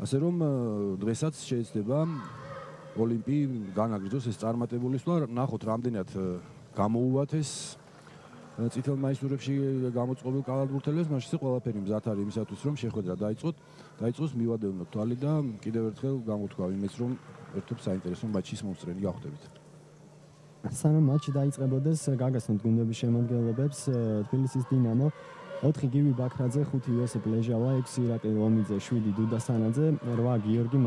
ასე რომ დღესაც შეიძლება ოლიმპი განაგრძოს ეს წარმატებული სვლა, ნახოთ რამდენად გამოუვათ ეს წითელ მაისურებში გამოწყობილ კალათბურთელებს, მაშინ ყველაფერი მზად არის იმისათვის, რომ შეხვედრა დაიწყოს მივადევნოთ თვალი და კიდევ ერთხელ გამოთქვა იმის, რომ ერთობ საინტერესო მაჩის მომსწრენი გავხდებით. სანამ მატჩი დაიწყებოდეს, გაგაცნობთ გუნდების შემადგენლობებს, თბილისის დინამო 4 გივი ბაქრაძე, 5 იოსებ ლეჟავა, 6 ირაკლი ლომიძე, 7 დუდა სანაძე, 8 გიორგი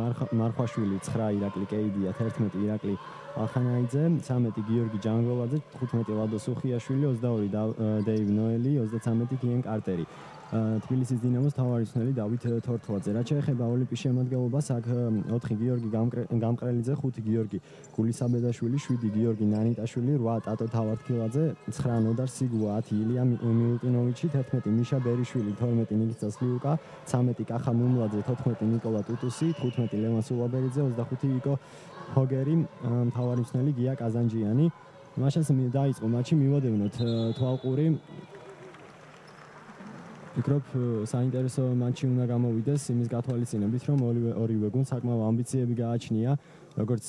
მარხვაშვილი, 9 ირაკლი კეიდია, 11 ირაკლი ახანაიძე, 13 გიორგი ჯანგოლაძე, 15 ლადო სუხიაშვილი, 22 დეივ ნოელი, 33 კიენ კარტერი. თბილისის დინამოს თავარი მწვრთნელი დავით თორთლაძე. რაც შეეხება ოლიმპის შემადგენლობას, აქ 4 გიორგი გამყრელიძე, 5 გიორგი გულისაბედაშვილი, 7 გიორგი ნანიტაშვილი, 8 ტატო თავართქილაძე, 9 ნოდარ სიგუა, 10 ილია მილუტინოვიჩი, 11 მიშა ბერიშვილი, 12 ნიკიტა სლიუკა, 13 კახა მუმლაძე, 14 ნიკოლა ტუტუსი, 15 ლევან სულაბერიძე, 25 იკო ჰოგერი, თავარი მწვრთნელი გია კაზანჯიანი. მაშინ დაიწყო მატჩი, მივადევნოთ თვალყური. ვფიქრობ, საინტერესო მატჩი უნდა გამოვიდეს იმის გათვალისწინებით, რომ ორივე გუნდს საკმაო ამბიციები გააჩნია. როგორც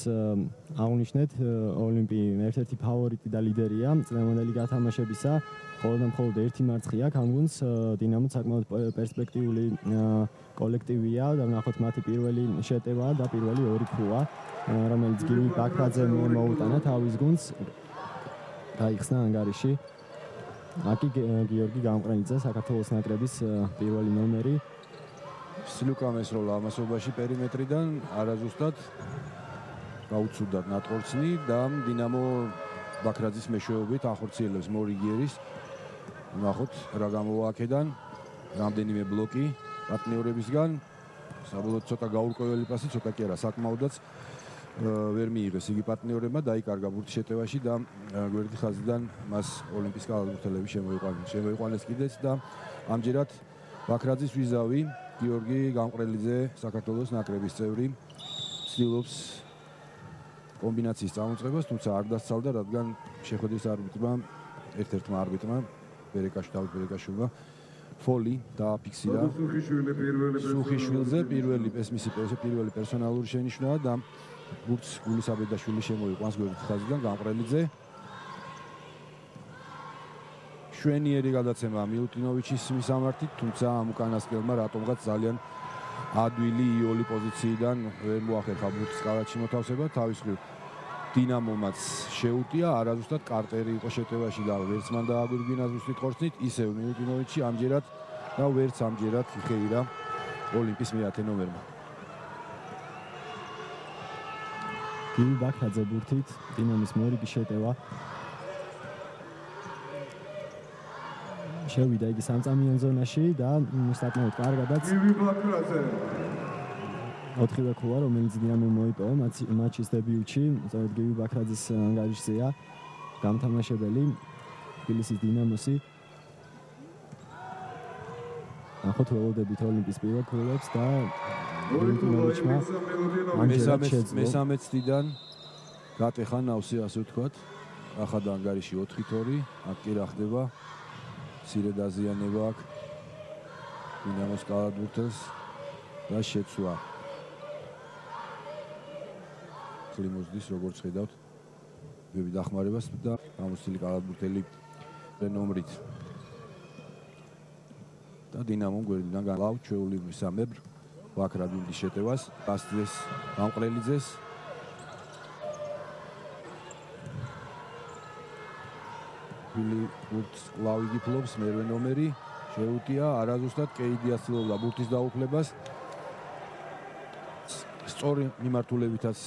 აღნიშნეთ, ოლიმპი ერთ-ერთი ფავორიტი და ლიდერია წლევანდელი გათამაშებისა. მხოლოდ ერთი მარცხი აქვს ამ გუნდს. დინამო საკმაოდ პერსპექტიული კოლექტივია და ნახოთ მათი პირველი შეტევა და პირველი ორი ქუა, რომელიც გივი ბაქრაძემ მოუტანა თავის გუნდს. გაიხსნა ანგარიში. აკი გიორგი გამყრელიძე, საქართველოს ნაკრების პირველი ნომერი. სლუკამ ესროლა ამასობაში პერიმეტრიდან, არაზუსტად გაუცუდად ნატყორცნი და დინამო ბაქრაძის მეშვეობით ახორციელებს მორიგიერის. ნახოთ რა გამოვა აქედან, რამდენიმე ბლოკი პარტნიორებისგან. საბოლოოდ ცოტა გაურკვეველი პასი, ცოტა კი არა, საკმაოდაც ვერ მიიღეს იგი პარტნიორებმა, დაიკარგა ბურთის შეტევაში და გვერდის ხაზიდან მას ოლიმპის კალათბურთელები შემოიყვანეს კიდეც და ამჯერად ბაქრაძის ვიზავი გიორგი გამყრელიძე, საქართველოს ნაკრების წევრი, ცდილობს კომბინაციის წამოწყებას, თუმცა არ დასცალდა, რადგან შეხვედრის არბიტრმა, ერთ-ერთმა არბიტრმა ბერეკაშვილმა ფოლი დააფიქსირა სუხიშვილზე, მისი პირველი პერსონალური შენიშვნაა და ბურთს გულისაბედაშვილი შემოიყვანს გვერდის ხაზიდან გამყრელიძე. შვენიერი გადაცემა მილუტინოვიჩის მისამართით, თუმცა ამ უკანასკნელმა რატომღაც ძალიან ადვილი იოლი პოზიციიდან ვერ მოახერხა ბურთის კალათში მოთავსება. თავის მხრივ დინამომაც შეუტია, არაზუსტად კარტერი იყო შეტევაში და ვერც მან დააგვირგვინა ზუსტით ხორცნით, ისევ მილუტინოვიჩი ამჯერად და ვერც ამჯერად იხეირა ოლიმპის მე-10 ნომერმა. გივი ბაქრაძე ბურთით, დინამის მორიგი შეტევა. შევიდა იგი სამწამიან ზონაში და საკმაოდ კარგადაც. გივი ბაქრაძე 4 ქუა, რომელიც დინამომ მოიპოვა მატჩის დებიუტში, სწორედ გივი ბაქრაძის ანგარიშზეა გამთამაშებელი თბილისის დინამოსი. ახოთ ველოდებით ოლიმპის პირველ ქულებს და მესამე წლიდან გატეხა ნავსი, ასე ვთქვათ. ახლა ანგარიში 4-2, აქ კი რა ხდება? მცირე დაზიანება აქვს დინამოს კალათბურთელს და შეცვლა. კლიმოზდის როგორც ხედავთ, ვები დახმარებას და გამოცდილი კალათბურთელი ნომრით. და დინამომ გვერდიდან გალავ ჩვეული მისამებრ ბაქრაძის შეტევას, პასტეს გამყრელიძეს. ბურთს კლავიგი ფლობს, მერვე ნომერი შეუტია, არაზუსტად კეიდია ცდილობდა ბურთის დაუფლებას. სწორი მიმართულებითაც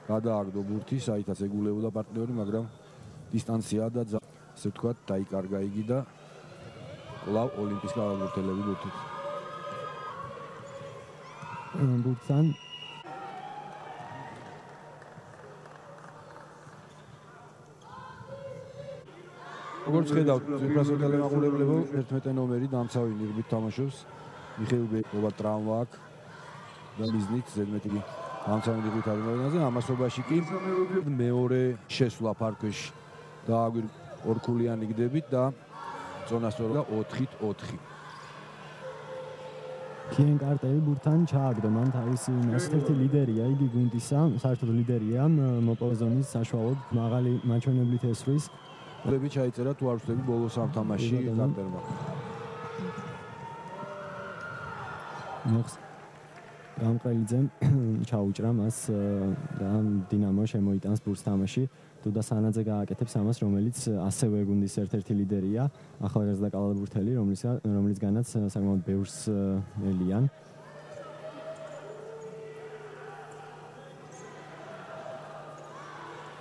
გადააგდო ბურთი, საითაც ეგულებოდა პარტნიორი, მაგრამ დისტანცია და ასე ვთქვათ, დაიკარგა იგი და კლავ ოლიმპის კალათბურთელები ბურთით. ბურთთან როგორც ხედავთ, უბრალოდ გელემაღულებლებო 11 ნომერი დამცავი ნიღბით თამაშობს. მიხეილ ბეკოვა ტრავმა აქვს და მიზნით ზედმეტი დამცავი ნიღბით არის მოედანზე. ამასობაში კი მეორე შესვლა ფარქვეში დააგვირ ორქულიანი გდებით და წონასწორა 4-4. კიენ კარტერი ბურთან ჩააგდო მან თავისი ერთ-ერთი ლიდერია იგი გუნდისა საერთოდ ლიდერია მოპოვე ზონის საშუალოდ მაღალი მაჩვენებლით ესვრის ლები ჩაიწერა თუ არ ვწდები ბოლო სამ თამაში კარტერმა მოხს გამყრელიძემ ჩაუჭრა მას და დინამო შემოიტანს ბურთს თამაში დუდა სანაძე გააკეთებს ამას რომელიც ასევე გუნდის ერთ-ერთი ლიდერია ახალგაზრდა კალათბურთელი რომლისგანაც საკმაოდ ბევრს ელიან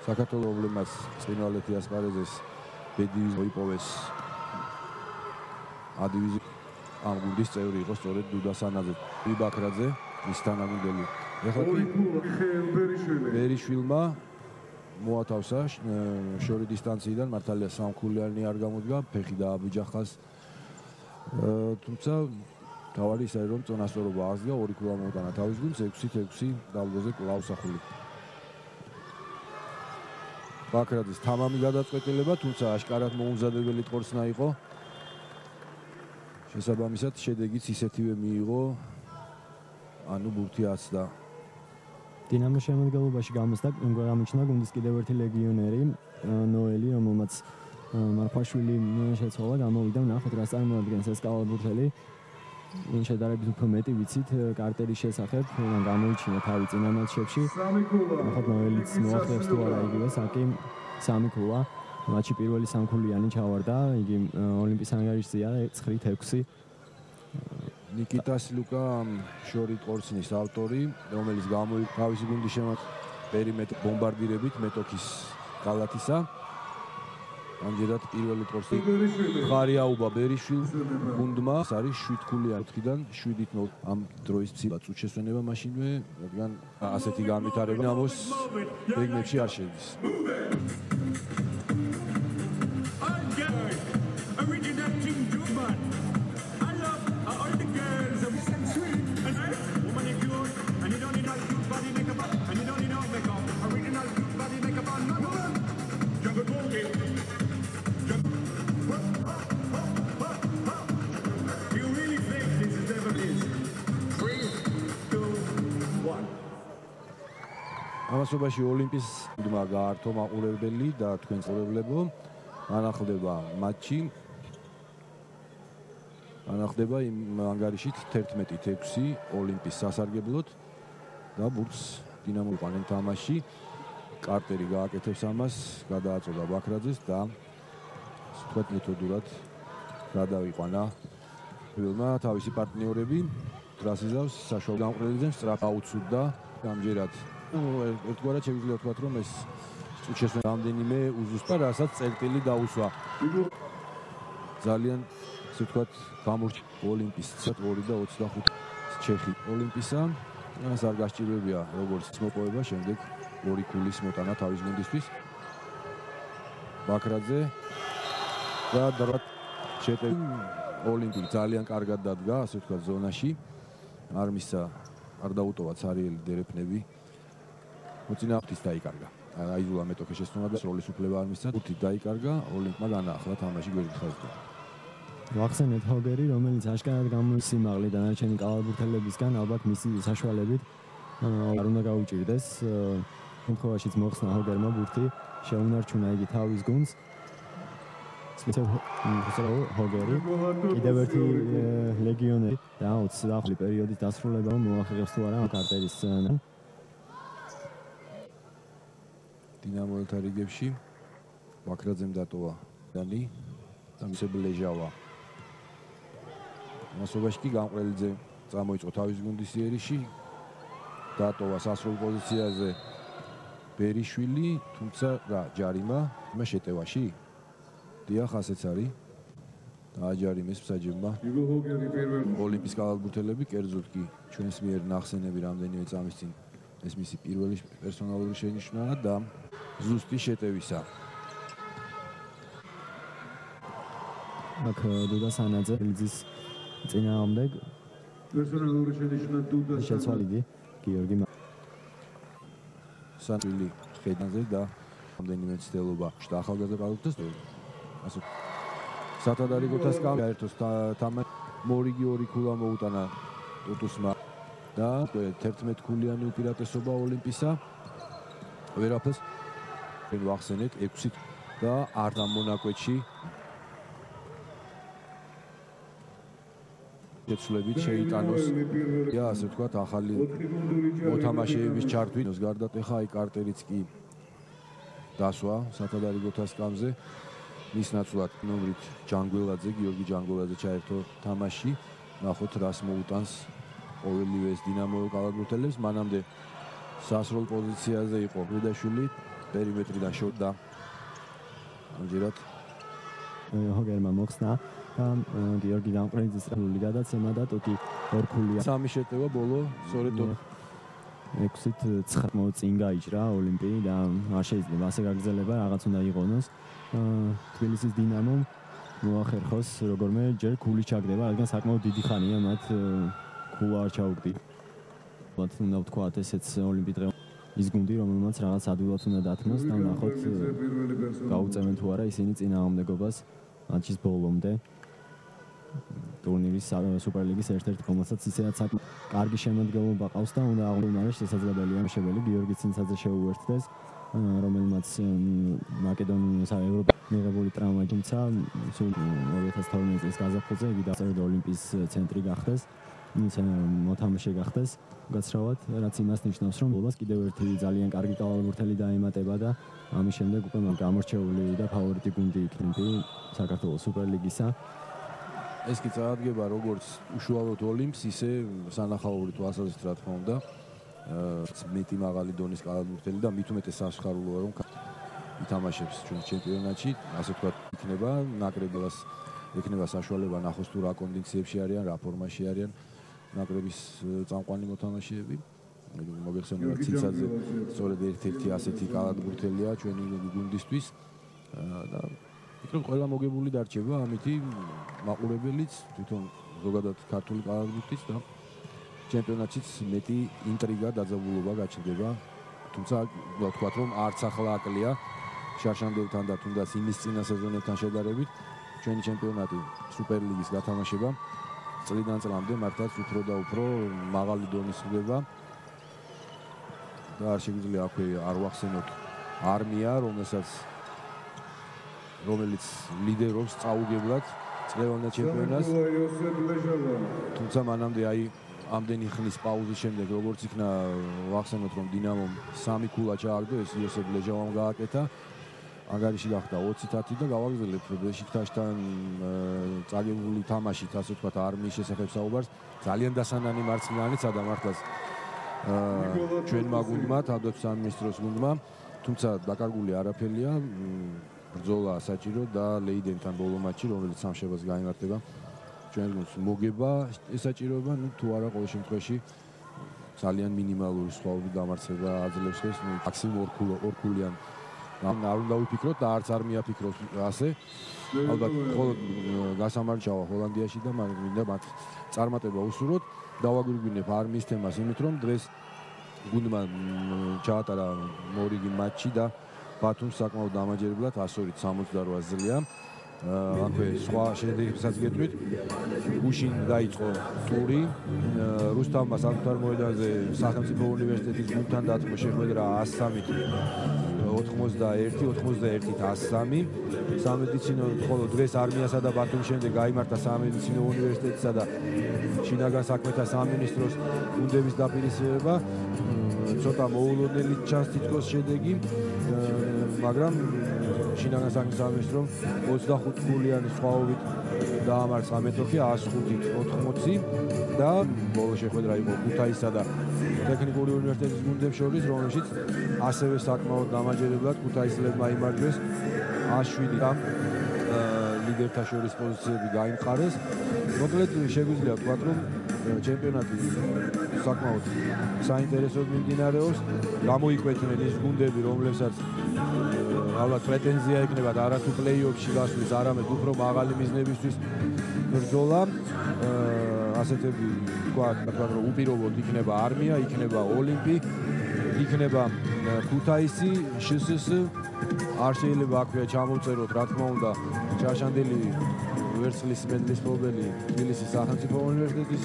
საქართველოს პრობლემას წინვალეთი ასპარეზეს ბედივიზ მოიპოვეს ადივიზი ამ გუნდის წევრი იყო სწორედ დუდა სანაძე იბაქრაძე ის თანაგუნდელი ეხლა ბერიშვილმა მოათავსა შორი დისტანციიდან მართალია სამქულიანი არ გამოდგა ფეხი დააბიჯახას თუმცა თავარი ისე რომ წონასწორობა აღზია ორი ქულა მოუტანა თავის გუნდს 6-6 დაბლოზე კლავსახული ბაქრაძის თამამი გადაწყვეტილება თუმცა აშკარად მოუმზადებელი ტყორცნა იყო შესაბამისად შედეგიც ისეთივე მიიღო ანუ ბურთი აცდა დინამოს შემადგენლობაში გამოჩნდა გუნდის კიდევ ერთი ლეგიონერი ნოელი რომელმაც მარფაშვილი შეცვალა გამოვიდა ნახოთ რა წარმოადგენს ეს კალათბურთელი შედარებით უფრო მეტი ვიცით კარტერის შესახებ გამოიჩინა თავი წინა მატჩებში ნახოთ ნოელიც მოახერხებს თუ არა იგივე საკი სამი ქულა მატჩი პირველი სამქულიანი ჩავარდა იგი ოლიმპის ანგარიშზეა 9-6 ნიკიტას ლუკა შორი ტყორცნის ავტორი რომელიც გამოიკვლინა თავისი გუნდის პერიმეტრი ბომბარდირებით მეტოქის კალათისა ამჯერად პირველი ტყორცნი ხარიაუბა ბერიშვილ გუნდმა არის 7 ქულიანი 4-დან 7-0 ამ დროის ცილა წუთშესვენება მაშინვე რადგან ასეთი განვითარება დინამოს რეგნებში არ შედის ამასობაში ოლიმპის გუნდმა გაართო მაყურებელი და თქვენ წვეულებლებო ანახლდება მატჩი ანახლდება იმ ანგარიშით 11-6 ოლიმპის სასარგებლოდ და ბურთს დინამო იყვნენ თამაში კარტერი გააკეთებს ამას გადააწოდა ბაქრაძეს და თქვათ მეთოდურად გადავიყვანა პირველმა თავისი პარტნიორები ტრასიზავს საშუალო გამყრელიძემ სწრაფ აუცუდა ამჯერად ერთგვარად შეგვიძლია ვთქვათ რომ ეს წუთშესვენება რამდენიმე უზუსტა რასაც წერტილი დაუსვა ძალიან ისე ვთქვათ გამორჩა ოლიმპის 2 და 25 ჩეხი ოლიმპისა მას არ გასჭირებია როგორც მოპოვება შემდეგ ორი ქულის მოტანა თავის გუნდისთვის ბაქრაძე და დრათ შეტევი ოლიმპი ძალიან კარგად დადგა ასე ვთქვათ ზონაში არ მისცა არ დაუტოვა ცარიელი დერეფნები მოწინააღმდეგეს დაიკარგა აიზულა მეტოქე შესწავლა და როლის უფლება არ მისცა უთი დაიკარგა ოლიმპმა განაახლა თამაში გვერდით ხაზზე ვახსენეთ ჰოგერი რომელიც აშკარად გამოსიმაღლე დანარჩენი კალათბურთელებისგან ალბათ მისი საშუალებით არ უნდა გაუჭირდეს შემთხვევაშიც მოხსნა ჰოგერმა ბურთი შეუნარჩუნა იგი თავის გუნდს ჰოგერი კიდევ ერთი ლეგიონერი და 20 დახული პერიოდის დასრულება მოახერხებს თუ არა კარტერის დინამოელთა რიგებში ბაქრაძემ დატოვა დანი და მისე ბლეჟავა მასობაში კი გამყრელიძე წამოიწყო თავის გუნდის იერიში დატოვა სასრულ პოზიციაზე ბერიშვილი თუმცა რა ჯარიმა მე შეტევაში დიახ ასეც არის დააჯარიმეს მსაჯებმა ოლიმპის კალათბურთელები კერძოდ კი ჩვენს მიერ ნახსენები რამდენიმე წამის წინ ეს მისი პირველი პერსონალური შენიშვნაა და ზუსტი შეტევისა აქ დუდა სანაძე ლიზის წინააღმდეგ პერსონალური შენიშვნა დუდა შეცვალიდი გიორგი სანტვილი ხედანზე და რამდენიმე ცდელობა და ახალგაზრდა კალათბურთელს ასე სათადარიგოთას კამ ერთოს თამა მორიგი ორი ქულა მოუტანა ტუტუსმა და 11 ქულიანი უპირატესობა ოლიმპისა. ვერაფერს ვახსენეთ 6 და არ დამონაკვეთში შეცვლებით შეიტანოს და ასე ვთქვათ ახალი მოთამაშეების ჩართვით გარდა ეხა აი კარტერიც კი დასვა სათადარიგოთა სკამზე მის ნაცვლად ნომრით ჯანგველაძე გიორგი ჯანგველაძე ჩაერთო თამაში ნახოთ რას მოუტანს ყოველივე ეს დინამო კალათბურთელებს მანამდე სასრულ პოზიციაზე იყო ბრუდაშვილი პერიმეტრიდან შორტდა ამჯერად ჰოგერმა მოხსნა და გიორგი დამყრელიძის რული გადაცემა და ტოტი ორქულია სამი შეტევა ბოლო სწორედ 6-ით 9 წინ გაიჭრა ოლიმპი და არ შეიძლება ასე გაგრძელება რაღაც უნდა იყონოს თბილისის დინამომ მოახერხოს როგორმე ჯერ ქული ჩაგდება რადგან საკმაოდ დიდი ხანია მათ ქულა არ ჩაუგდი მათ უნდა ვთქვათ ესეც ოლიმპი დღე ის გუნდი რომელმაც რაღაც ადვილად უნდა დათმოს და ნახოთ გაუწევენ თუ არა ისინი წინააღმდეგობას მატჩის ბოლომდე ტურნირის სუპერლიგის ერთ-ერთ კომანდასაც ისედაც საკმაოდ კარგი შემადგენლობა ყავს და უნდა აღნიშნოს შესაძლებელია შეშებელი გიორგი ცინცაძე შეუერთდეს რომელმაც მაკედონიის ევროპა მიღებული ტრაუმა თუმცა სულ 2012 წლის გაზაფხულზე იგი დაწერა ოლიმპის ცენტრი გახდეს ის მოთამაშე გახდეს გაცრავად რაც იმას ნიშნავს რომ ბოლოს კიდევ ერთი ძალიან კარგი კალათბურთელი დაემატება და ამის შემდეგ უკვე გამორჩეული და ფავორიტი გუნდი იქნება საქართველოს სუპერლიგისა ეს კი წარადგება როგორც უშუალოდ ოლიმპს ისე სანახაობრივ თვალსაზრისით რა თქმა უნდა მეტი მაღალი დონის კალათბურთელი და მით უმეტეს სასიხარულოა რომ ითამაშებს ჩვენს ჩემპიონატში ასე ვთქვათ იქნება ნაკრებას იქნება საშუალება ნახოს თუ რა კონდიციებში არიან რა ფორმაში არიან ნაკრების წამყვანი მოთამაშეები მოგეხსენებათ ციცაძე სწორედ ერთ-ერთი ასეთი კალათბურთელია ჩვენი გუნდისთვის და იქნებ ყველა მოგებული დარჩება ამითი მაყურებელიც თვითონ ზოგადად ქართული კალათბურთის და ჩემპიონატშიც მეტი ინტრიგა დაძაბულობა გაჩნდება თუმცა ვთქვათ რომ არც ახლა აკლია შარშანდელთან და თუნდაც იმის წინა სეზონებთან შედარებით ჩვენი ჩემპიონატი სუპერლიგის გათამაშება წლიდან წლამდე მართლაც უფრო და უფრო მაღალი დონის ხდება და არ შეგვიძლია აქვე არ ვახსენოთ არმია რომელიც ლიდერობს წაუგებლად წლევანდელ ჩემპიონატს თუმცა მანამდე აი ამდენი ხნის პაუზის შემდეგ როგორც იქნა ვახსენოთ რომ დინამომ 3 ქულა ჩააგდო ეს იოსებ ლეჟავამ გააკეთა ანგარიში გახდა 20-10 და გავაგრძელებ ბეშიქტაშთან წაგებული თამაშით ასე ვთქვათ არმიის შესახებ საუბარს ძალიან დასანანი მარცხნიანიცა და მართლაც ჩვენმა გუნდმა თავდაცვის სამინისტროს გუნდმა თუმცა დაკარგული არაფერია ბრძოლა საჭირო და ლეიდენთან ბოლო მატჩი რომელიც სამშაბათს გაიმართება ჩვენ გუნდს მოგება ესაჭიროება თუ არა ყოველ შემთხვევაში ძალიან მინიმალური სხვაობით დამარცხება აძლევს ეს მაქსიმუმ ორქულიან არ უნდა ვიფიქროთ და არც არ მიაფიქროთ ასე ალბათ მხოლოდ გასამარჯავა ჰოლანდიაში და მინდა მათ წარმატება უსურვოთ დავაგვირგვინებ არმიის თემას იმით რომ დღეს გუნდმა ჩაატარა მორიგი მატჩი და ბათუმს საკმაოდ დამაჯერებლად 102-68 ძლია აქვე სხვა შედეგებსაც გეტყვით გუშინ დაიწყო ტური რუსთავმა საკუთარ მოედანზე სახელმწიფო უნივერსიტეტის გუნდთან დაწყო შეხვედრა 103-ით 91-91-ით 103 სამედიცინო ხოლო დღეს არმიასა და ბათუმის შემდეგ გაიმართა სამედიცინო უნივერსიტეტისა და შინაგან საქმეთა სამინისტროს გუნდების დაპირისპირება ცოტა მოულოდნელი ჩანს თითქოს შედეგი მაგრამ შინაგან საქმეთა სამინისტრომ 25 ქულიანი სხვაობით დაამარცხა მეტოქი 105-80 და ბოლო შეხვედრა იყო ქუთაისსა და ტექნიკური უნივერსიტეტის გუნდებს შორის რომელშიც ასევე საკმაოდ დამაჯერებლად ქუთაისელებმა იმარჯვეს 107 და ლიდერთა შორის პოზიციები გაიმყარეს მოკლედ შეგვიძლია ვთქვათ რომ ჩემპიონატი საკმაოდ საინტერესოდ მიმდინარეობს გამოიკვეთნენ ის გუნდები რომლებსაც ალბათ პრეტენზია ექნებათ არა თუ პლეი-ოფში გასვლის არამედ უფრო მაღალი მიზნებისთვის ბრძოლა ასეთები ვთქვათ რომ უპირობოდ იქნება არმია იქნება ოლიმპი იქნება ქუთაისი შსს არ შეიძლება აქვე ჩამოვწეროთ რა თქმა უნდა შარშანდელი ვერცხლის მედლის მფლობელი თბილისის სახელმწიფო უნივერსიტეტის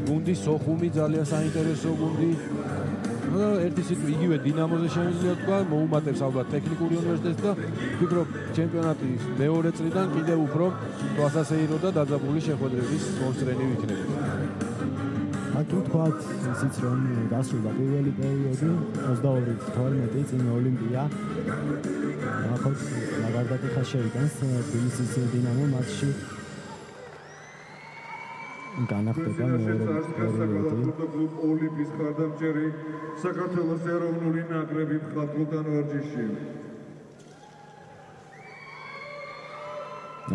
გუნდი სოხუმი ძალიან საინტერესო გუნდი. ერთი სიტყვით იგივე დინამოზე შემიძლია თქვა, მოუმატებს ალბათ ტექნიკური უნივერსიტეტს და ვფიქრობ ჩემპიონატის მეორე წრიდან კიდევ უფრო თვალსაჩინო და დაძაბული შეხვედრების მონსტრენი ვიქნებით. აქ ვთქვათ, ისიც რომ დასრულდა პირველი პერიოდი, 22-12 წინ ოლიმპია. ახლა ლაგარდატი ხა შეიტანს თბილისის დინამო მატჩში. განახდება მეორე პერიოდი. ოლიმპიის ხარდამჭერი საქართველოს ეროვნული ნაკრები მხატვრულთან ვარჯიშში.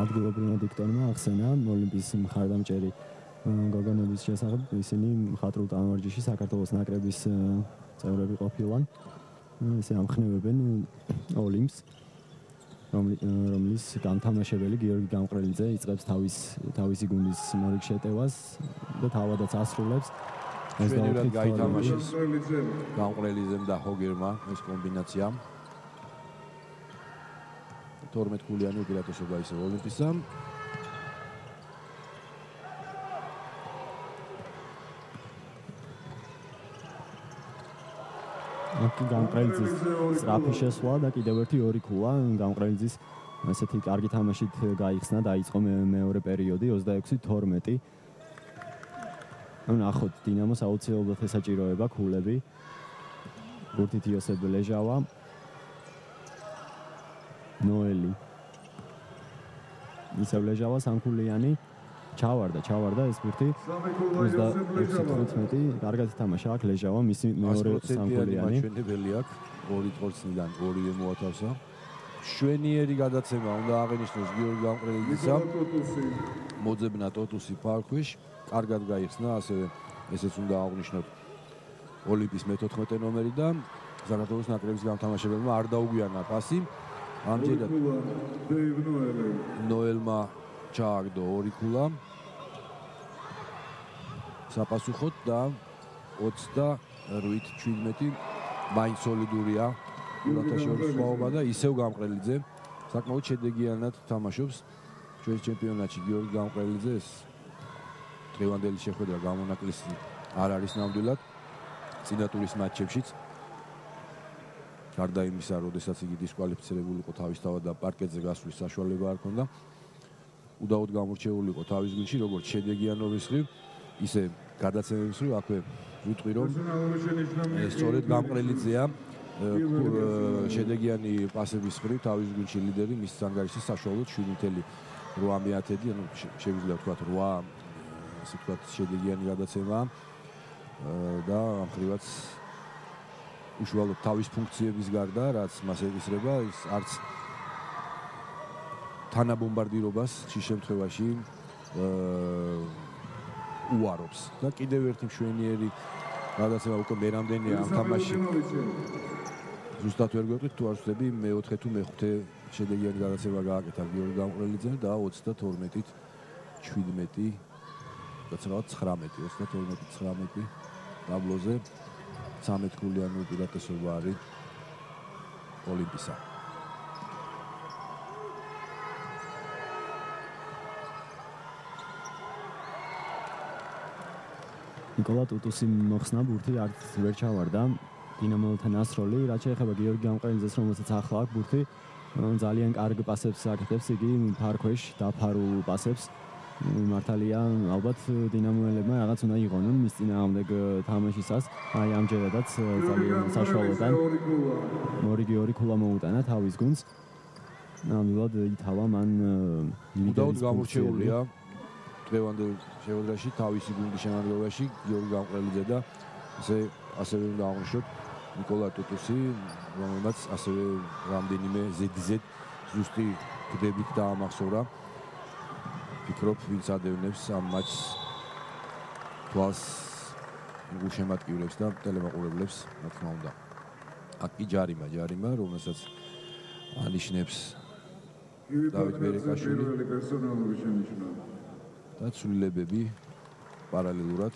ადგილობრივმა დიქტორმა ახსენა ოლიმპიის მხარდამჭერი გოგონების შესახებ, ისინი მხატვრულ ტანვარჯიშში საქართველოს ნაკრების წევრები ყოფილან. ისე ამხნევებენ ოლიმპს, რომლის გამთამაშებელი გიორგი გამყრელიძე იწყებს თავისი გუნდის მორიგ შეტევას და თავადაც ასრულებს. ჩვენივად გაითამაშეს გამყრელიძემ და ჰოგერმა ეს კომბინაცია. 12 ქულიანი უპირატესობა ისე ოლიმპისა. აქ გამყრელიძის სწრაფი შესვლა და კიდევ ერთი ორი ქულა გამყრელიძის ასეთი კარგი თამაშით გაიხსნა, დაიწყო მეორე პერიოდი 26-12. ნახოთ დინამოს აუცილებლად ესაჭიროება ქულები. გურთით იოსებ ლეჟავა, ნოელი ისევ ლეჟავა სამქულიანი ჩავარდა ეს ბურთი 21-15 კარგად ითამაშა აქ ლეჟავა მისი მეორე სამქულიანი მაჩვენებელი აქ ორი წორცნიდან ორივე მოათავსა. შვენიერი გადაცემა უნდა აღინიშნოს გიორგი გამყრელიძისა. მოძებნა ტოტუსი ფარქვეშ კარგად გაიხსნა, ასევე ესეც უნდა აღნიშნოთ ოლიმპის მე-14 ნომერი და საქართველოს ნაკრების გამთამაშებელმა არ დაუგვიანა პასი. ამჯერად ნოელმა ჩააგდო ორი ქულა საპასუხოდ და 28-17 მაინც სოლიდურია გულათაშორის სხვაობა და ისევ გამყრელიძე საკმაოდ შედეგიანად თამაშობს ჩვენს ჩემპიონატში. გიორგი გამყრელიძე ეს დღევანდელი შეხვედრა გამონაკლისი არ არის ნამდვილად წინა ტურის მატჩებშიც. გარდა იმისა, როდესაც იგი დისკვალიფიცირებული იყო თავისთავად და პარკეტზე გასვლის საშუალება არ ჰქონდა, უდაოდ გამორჩეული იყო თავის გუნდში, როგორც შედეგიანობის მხრივ, ისე გადაცემების მხრივ. აქვე ვიტყვი, რომ სწორედ გამყრელიძეა შედეგიანი პასების მხრივ თავის გუნდში ლიდერი, მის ანგარიშის საშუალოდ 7.8, ანუ შეგვიძლია ვთქვათ 8 ასე ვთქვათ შედეგიანი გადაცემა და ამ მხრივაც უშუალოდ თავის ფუნქციების გარდა, რაც მას ეკისრება, ის არც თანაბომბარდირობას ხშირ შემთხვევაში უარობს და კიდევ ერთი მშვენიერი გადაცემა უკვე მერამდენია ამ თამაში. ზუსტად ვერ გვეტყვით თუ არ ვცდები, მე-4 თუ მე-5 შედეგიანი გადაცემა გააკეთა გიორგი გამყრელიძემ და 32-17 რაც რაღაც 19 დაბლოზე 13 ქულიანი უპირატესობა არის ოლიმპისა. ნიკოლა ტუტუსი მოხსნა ბურთი არც ვერ ჩავარდა დინამოელთან ასროლი. რაც შეეხება გიორგი გამყრელიძეს, რომელსაც ახლა აქვს ბურთი, ძალიან კარგ პასებს აკეთებს იგი ფარქვეშ დაფარულ პასებს. მართალია, ალბათ დინამოელებმა რაღაც უნდა იღონონ მის წინააღმდეგ თამაშისას. აი ამჯერადაც ძალიან საშუალოდან მორიგი ორი ქულა მოუტანა თავის გუნდს. ნამდვილად ითავა მან უდაოდ გამორჩეულია დღევანდელ შეხვედრაში თავისი გუნდის შემადგენლობაში გიორგი გამყრელიძე და ასევე უნდა აღნიშნოთ ნიკოლა ტუტუსი, რომელმაც ასევე რამდენიმე ზედიზედ ზუსტი გდებით დაამახსოვრა. ვფიქრობ, ვინც ადევნებს ამ მატჩს თვალს გულშემატკივრებს და ტელემაყურებლებს, რა თქმა უნდა. აქ კი ჯარიმა, რომელსაც ანიშნებს დავით ბერეკაშვილი და ცვლილებები პარალელურად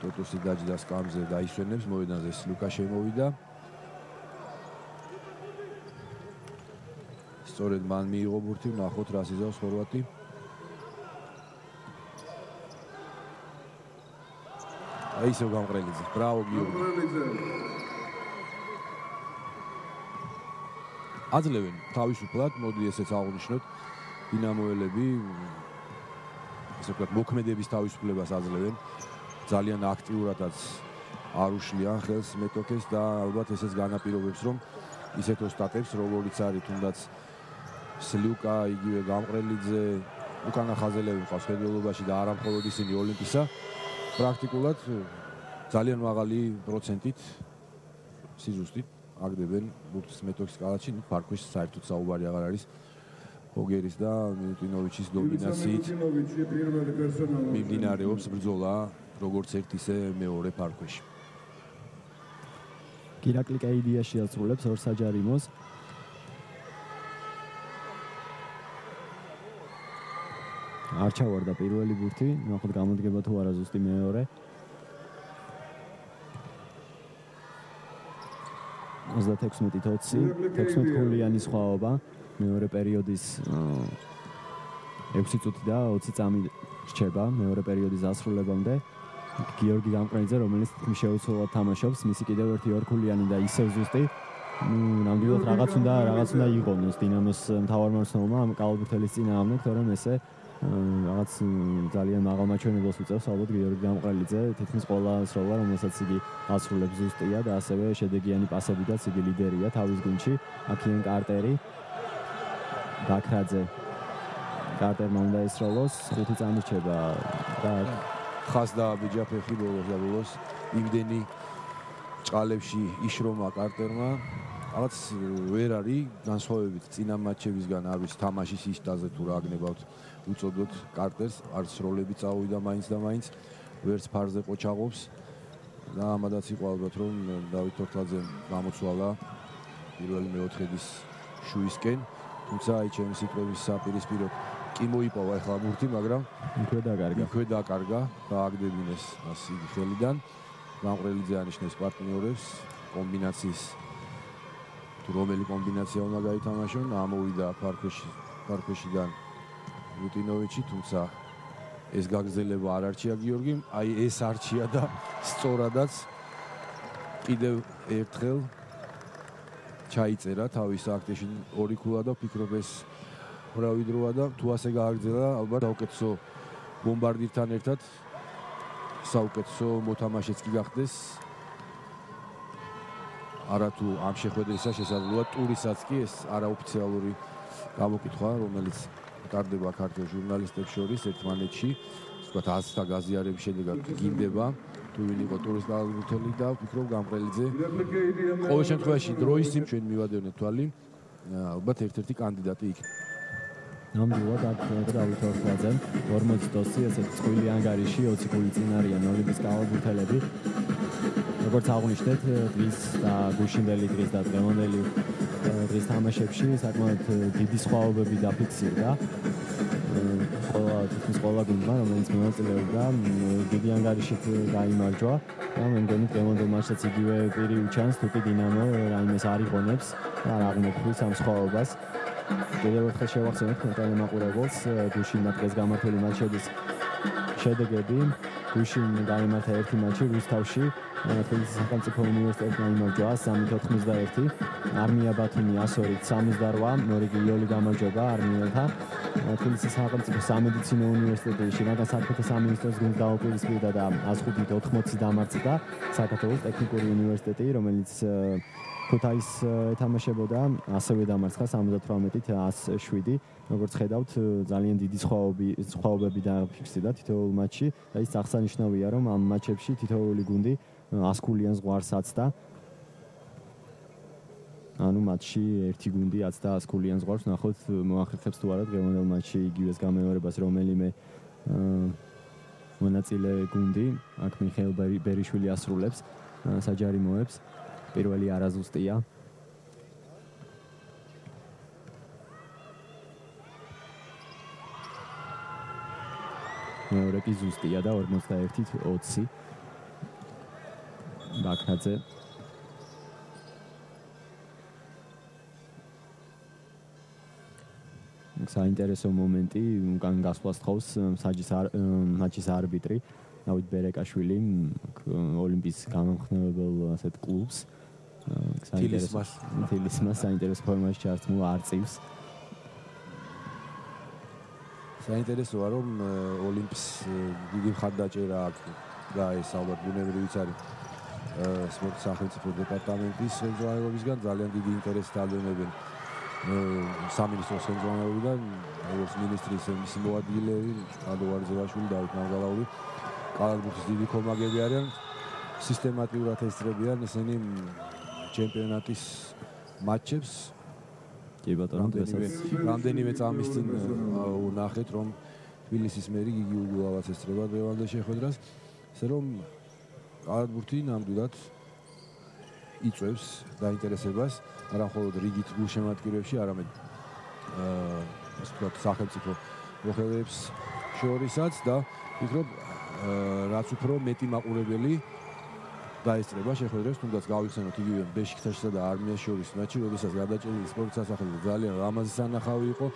ტოტუსი დაჯდა სკამზე დაისვენებს, მოედანზე ლუკა შემოვიდა. სწორედ მან მიიღო ბურთი, ნახოთ რას იზავს ხორვატი. ისევ გამყრელიძე. ბრავო გიორგი. აძლევენ თავისუფლად, მოდი ესეც აღვნიშნოთ. დინამოელები ასე ვთქვათ, მოქმედების თავისუფლებას აძლევენ. ძალიან აქტიურადაც არ უშლიან ხელს მეტოქეს და ალბათ ესეც განაპირობებს, რომ ისეთ ოსტატებს, როგორიც არის თუნდაც სლიუკა, იგივე გამყრელიძე, უკანა ხაზელები მყავს ხელოვნებაში და არა მხოლოდ ისინი ოლიმპისა, პრაქტიკულად ძალიან მაღალი პროცენტით სიზუსტით აგდებენ ბურთის მეტოქის კალათში, ფარქვეშ საერთოდ საუბარი აღარ არის. ჰოგერის და მილუტინოვიჩის დომინაციით მიმდინარეობს ბრძოლა, როგორც ერთ ისე მეორე ფარქვეში. კირაკლი კეიდიაში ასრულებს ორ საჯარიმოს. არ ჩავარდა პირველი ბურთი, ნახოთ გამოდგება თუ არა ზუსტი მეორე. 36-20, 16 ქულიანი სხვაობა. მეორე პერიოდის 6 წუთი და 20 წამი რჩება მეორე პერიოდის დასრულებამდე. გიორგი გამყრელიძე, რომელიც შეუცვლელად თამაშობს, მისი კიდევ ერთი ორქულიანი და ისევ ზუსტი. ნამდვილად რაღაც უნდა იღონოს დინამოს მთავარმარცხნელმა ამ კალათბურთელის წინააღმდეგ, თორემ ესე რაღაც ძალიან მაღალ მაჩვენებელს უწევს ალბათ გიორგი გამყრელიძე, თითქმის ყველა სროლა, რომელსაც იგი ასრულებს ზუსტია და ასევე შედეგიანი პასებითაც იგი ლიდერია თავის გუნდში. აქიენ კარტერი ბაქრაძე კარტერმა უნდა ესროლოს, 5 წამი რჩება და ხას დააბიჯა ფეხი ბოლოს იმდენი ჭყალებში იშრომა კარტერმა. რაღაც ვერ არის განსხვავებით წინა მატჩებისგან არის თამაშის ისტაზე თუ რა აგნებავთ უწოდოთ კარტერს, არც როლები წავიდა მაინც და მაინც ვერც ფარზე ყოჩაღობს და ამადაც იყო ალბათ რომ დავით თორთლაძემ გამოცვალა პირველი მეოთხედის შუისკენ, თუმცა აი ჩემი სიტყვების საპირისპიროდ კი მოიპოვა ახლა ბურთი, მაგრამ იქვე დაკარგა და აგდებინეს ასე იგი ხელიდან. გამყრელიძე ანიშნებს პარტნიორებს კომბინაციის თუ რომელი კომბინაცია უნდა გაითამაშონ, ამოვიდა ფარქვეშიდან ლუტინოვიჩი, თუმცა ეს გაგრძელება არ არჩია გიორგიმ, აი ეს არჩია და სწორადაც კიდევ ერთხელ ჩაიწერა თავის აქტში ორი ქულა და ვფიქრობ ეს ბრავი დროა და თუ ასე გააგრძელა, ალბათ საუკეთესო ბომბარდირთან ერთად საუკეთესო მოთამაშეც კი გახდეს. არათუ ამ შეხვედრისა შესაძლოა ტურისაც კი ეს არაოფიციალური გამოკითხვა, რომელიც ტარდება ქართულ ჟურნალისტებს შორის ერთმანეთში, ვთქვათ 100-თა გაზიარების შედეგად გინდება თუ ვინ იყო ტურის კალათბურთელი და ვფიქრობ გამყრელიძე ყოველ შემთხვევაში დროის იმ ჩვენ მივადევნეთ თვალი, ალბათ ერთ-ერთი კანდიდატი იქნება. ნამდვილად აქ დავით თორთლაძემ 40-20 ესეთ წყვილი ანგარიში 20 ქული წინ არიან ოლიმპის კალათბურთელები. როგორც აღნიშნეთ, დღის და გუშინდელი დღის და დღევანდელი დღის თამაშებში საკმაოდ დიდი სხვაობები დაფიქსირდა. ყველა გუნდმა, რომელიც მონაწილეობდა, დიდი ანგარიშით გაიმარჯვა და მე მგონი დღევანდელ მატჩშიც იგივე პირი უჩანს, თუ კი დინამო რაიმეს არ იღონებს და არ აღმოქმნის ამ სხვაობას. კიდევ ერთხელ შევახსენებთ ტელემაყურებელს გუშინ დღეს გამართული მატჩების შედეგები. გუშინ გაიმართა ერთი მატჩი რუსთავში, თბილისის სახელმწიფო უნივერსიტეტმა იმარჯვა 3-91, არმია ბათუმი 102-68, ნორიგი იოლი გამარჯვება არმიელთა. თბილისის სახელმწიფო სამედიცინო უნივერსიტეტი შინაგან საქმეთა სამინისტროს გუნდს დაუპირისპირდა და 105-80 დამარცხდა საქართველოს ტექნიკური უნივერსიტეტი, რომელიც ქუთაისს ეთამაშებოდა, ასევე დამარცხა 78-107. როგორც ხედავთ, ძალიან დიდი სხვაობები დაფიქსირდა თითოეულ მატჩში და ის აღსანიშნავია, რომ ამ მატჩებში თითოეული გუნდი 100 ქულიან ზღვარს აცდა. ანუ მატჩში ერთი გუნდი აცდა 100 ქულიან ზღვარს, ნახოთ მოახერხებს თუ არა დღევანდელ მატჩში იგივეს გამეორებას რომელიმე მონაწილე გუნდი, აქ მიხეილ ბერიშვილი ასრულებს საჯარიმოებს. პირველი არაზუსტია. მეორე კი ზუსტია და 41-20. ბაქრაძე. საინტერესო მომენტი, უკან გასვლას თხოვს მატჩის არბიტრი. დავით ბერეკაშვილი ოლიმპის გამომხნევებელ ასეთ კლუბს თილისმას საინტერესო ფორმაში ჩართმულა არწივს საინტერესოა რომ ოლიმპის დიდი მხარდაჭერა აქვს და ეს ალბათ ბუნებრივიც არის სპორტის სახელმწიფო დეპარტამენტის ხელმძღვანელობისგან ძალიან დიდი ინტერესით ავლენებენ სამინისტროს ხელმძღვანელობიდან როგორც მინისტრის მისი მოადგილეები ანდო ვარძელაშვილი დავით ნამგალაური კალათბურთის დიდი კომაგები არიან სისტემატიურად ესწრებიან ესენი ჩემპიონატის მატჩებს კი ბატონო რამდენიმე წამის წინ ვნახეთ რომ თბილისის მერი გიგი უგულავაც ესწრება დღევანდელ შეხვედრას ესე რომ კალათბურთი ნამდვილად იწვევს დაინტერესებას არა მხოლოდ რიგით გულშემატკივრებში არამედ ასე ვთქვათ სახელმწიფო მოხელეებს შორისაც და ვფიქრობ რაც უფრო მეტი მაყურებელი დაესწრება შეხვედრებს თუნდაც გავიხსენოთ იგივე ბეშიქტაშსა და არმიას შორის მატჩი როდესაც გადაჭერილი სპორტის სასახლეში ძალიან ლამაზი სანახავი იყო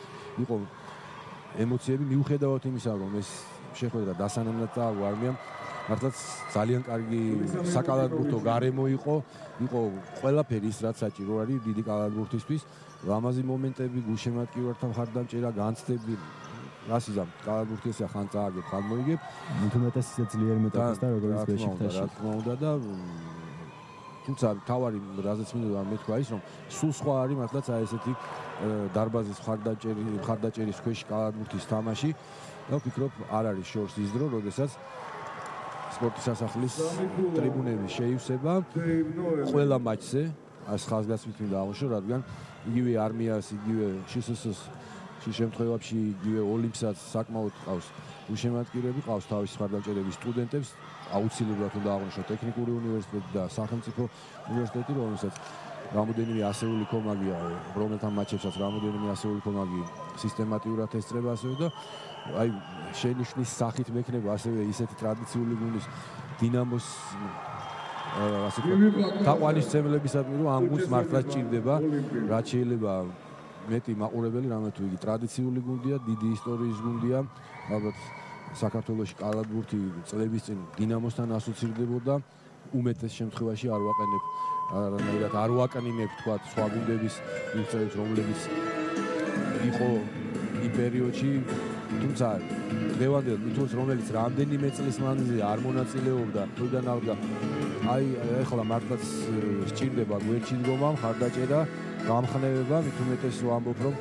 ემოციები მიუხედავად იმისა რომ ეს შეხვედრა დასანერად წააგო არმიამ მართლაც ძალიან კარგი საკალათბურთო გარემო იყო ყველაფერი ის რაც საჭირო არის დიდი კალათბურთისთვის ლამაზი მომენტები გულშემატკივრთა მხარდამჭერა განცდები რასიზამ კალათბურთის ხან წააგებ ხან მოიგებ თუმცა ისე ძლიერ მეტოქის და როგორც ბეშიქტაში რა თქმა უნდა და თუმცა თავარი რაზეც მინდა მეთქვა ის რომ სულ სხვა არის მართლაც აი ესეთი დარბაზის მხარდაჭერის ქვეშ კალათბურთის თამაში და ვფიქრობ არ არის შორს ის დრო როდესაც სპორტის სასახლის ტრიბუნების შეივსება ყველა მატჩზე ეს ხაზგასმით მინდა აღმოჩნო რადგან იგივე არმიას იგივე შსს შემთხვევაში იგივე ოლიმპსაც საკმაოდ ყავს უშემატკივრები ყავს თავის მხარდაჭერების სტუდენტებს აუცილებლად უნდა აღნიშნო ტექნიკური უნივერსიტეტი და სახელმწიფო უნივერსიტეტი რომელსაც რამოდენიმე ასეული კომაგია რომელთან მატჩებსაც რამოდენიმე ასეული კომაგი სისტემატიურად ესწრება ასევე და აი შენიშვნის სახით მექნება ასევე ისეთი ტრადიციული გუნდის დინამოს ასე ვთქვათ თაყვანისმცემლებისადმი რომ ამ გუნდს მართლაც ჭირდება რაც შეიძლება მეტი მაყურებელი რამე თუ იგი ტრადიციული გუნდია დიდი ისტორიის გუნდია ალბათ საქართველოში კალათბურთი წლების წინ დინამოსთან ასოცირდებოდა უმეტეს შემთხვევაში არ ვაკნინებ თქვა სხვა გუნდების მიღწევებს რომლებიც იყო იმ პერიოდში თუმცა დღევანდელ მითოს რომელიც რამდენიმე წლის მანძილზე არ მონაწილეობდა თუიდან ალგა აი ეხლა მართლაც სჭირდება გვერდში დგომა მხარდაჭერა გამხნევება მით უმეტეს ვამბობ რომ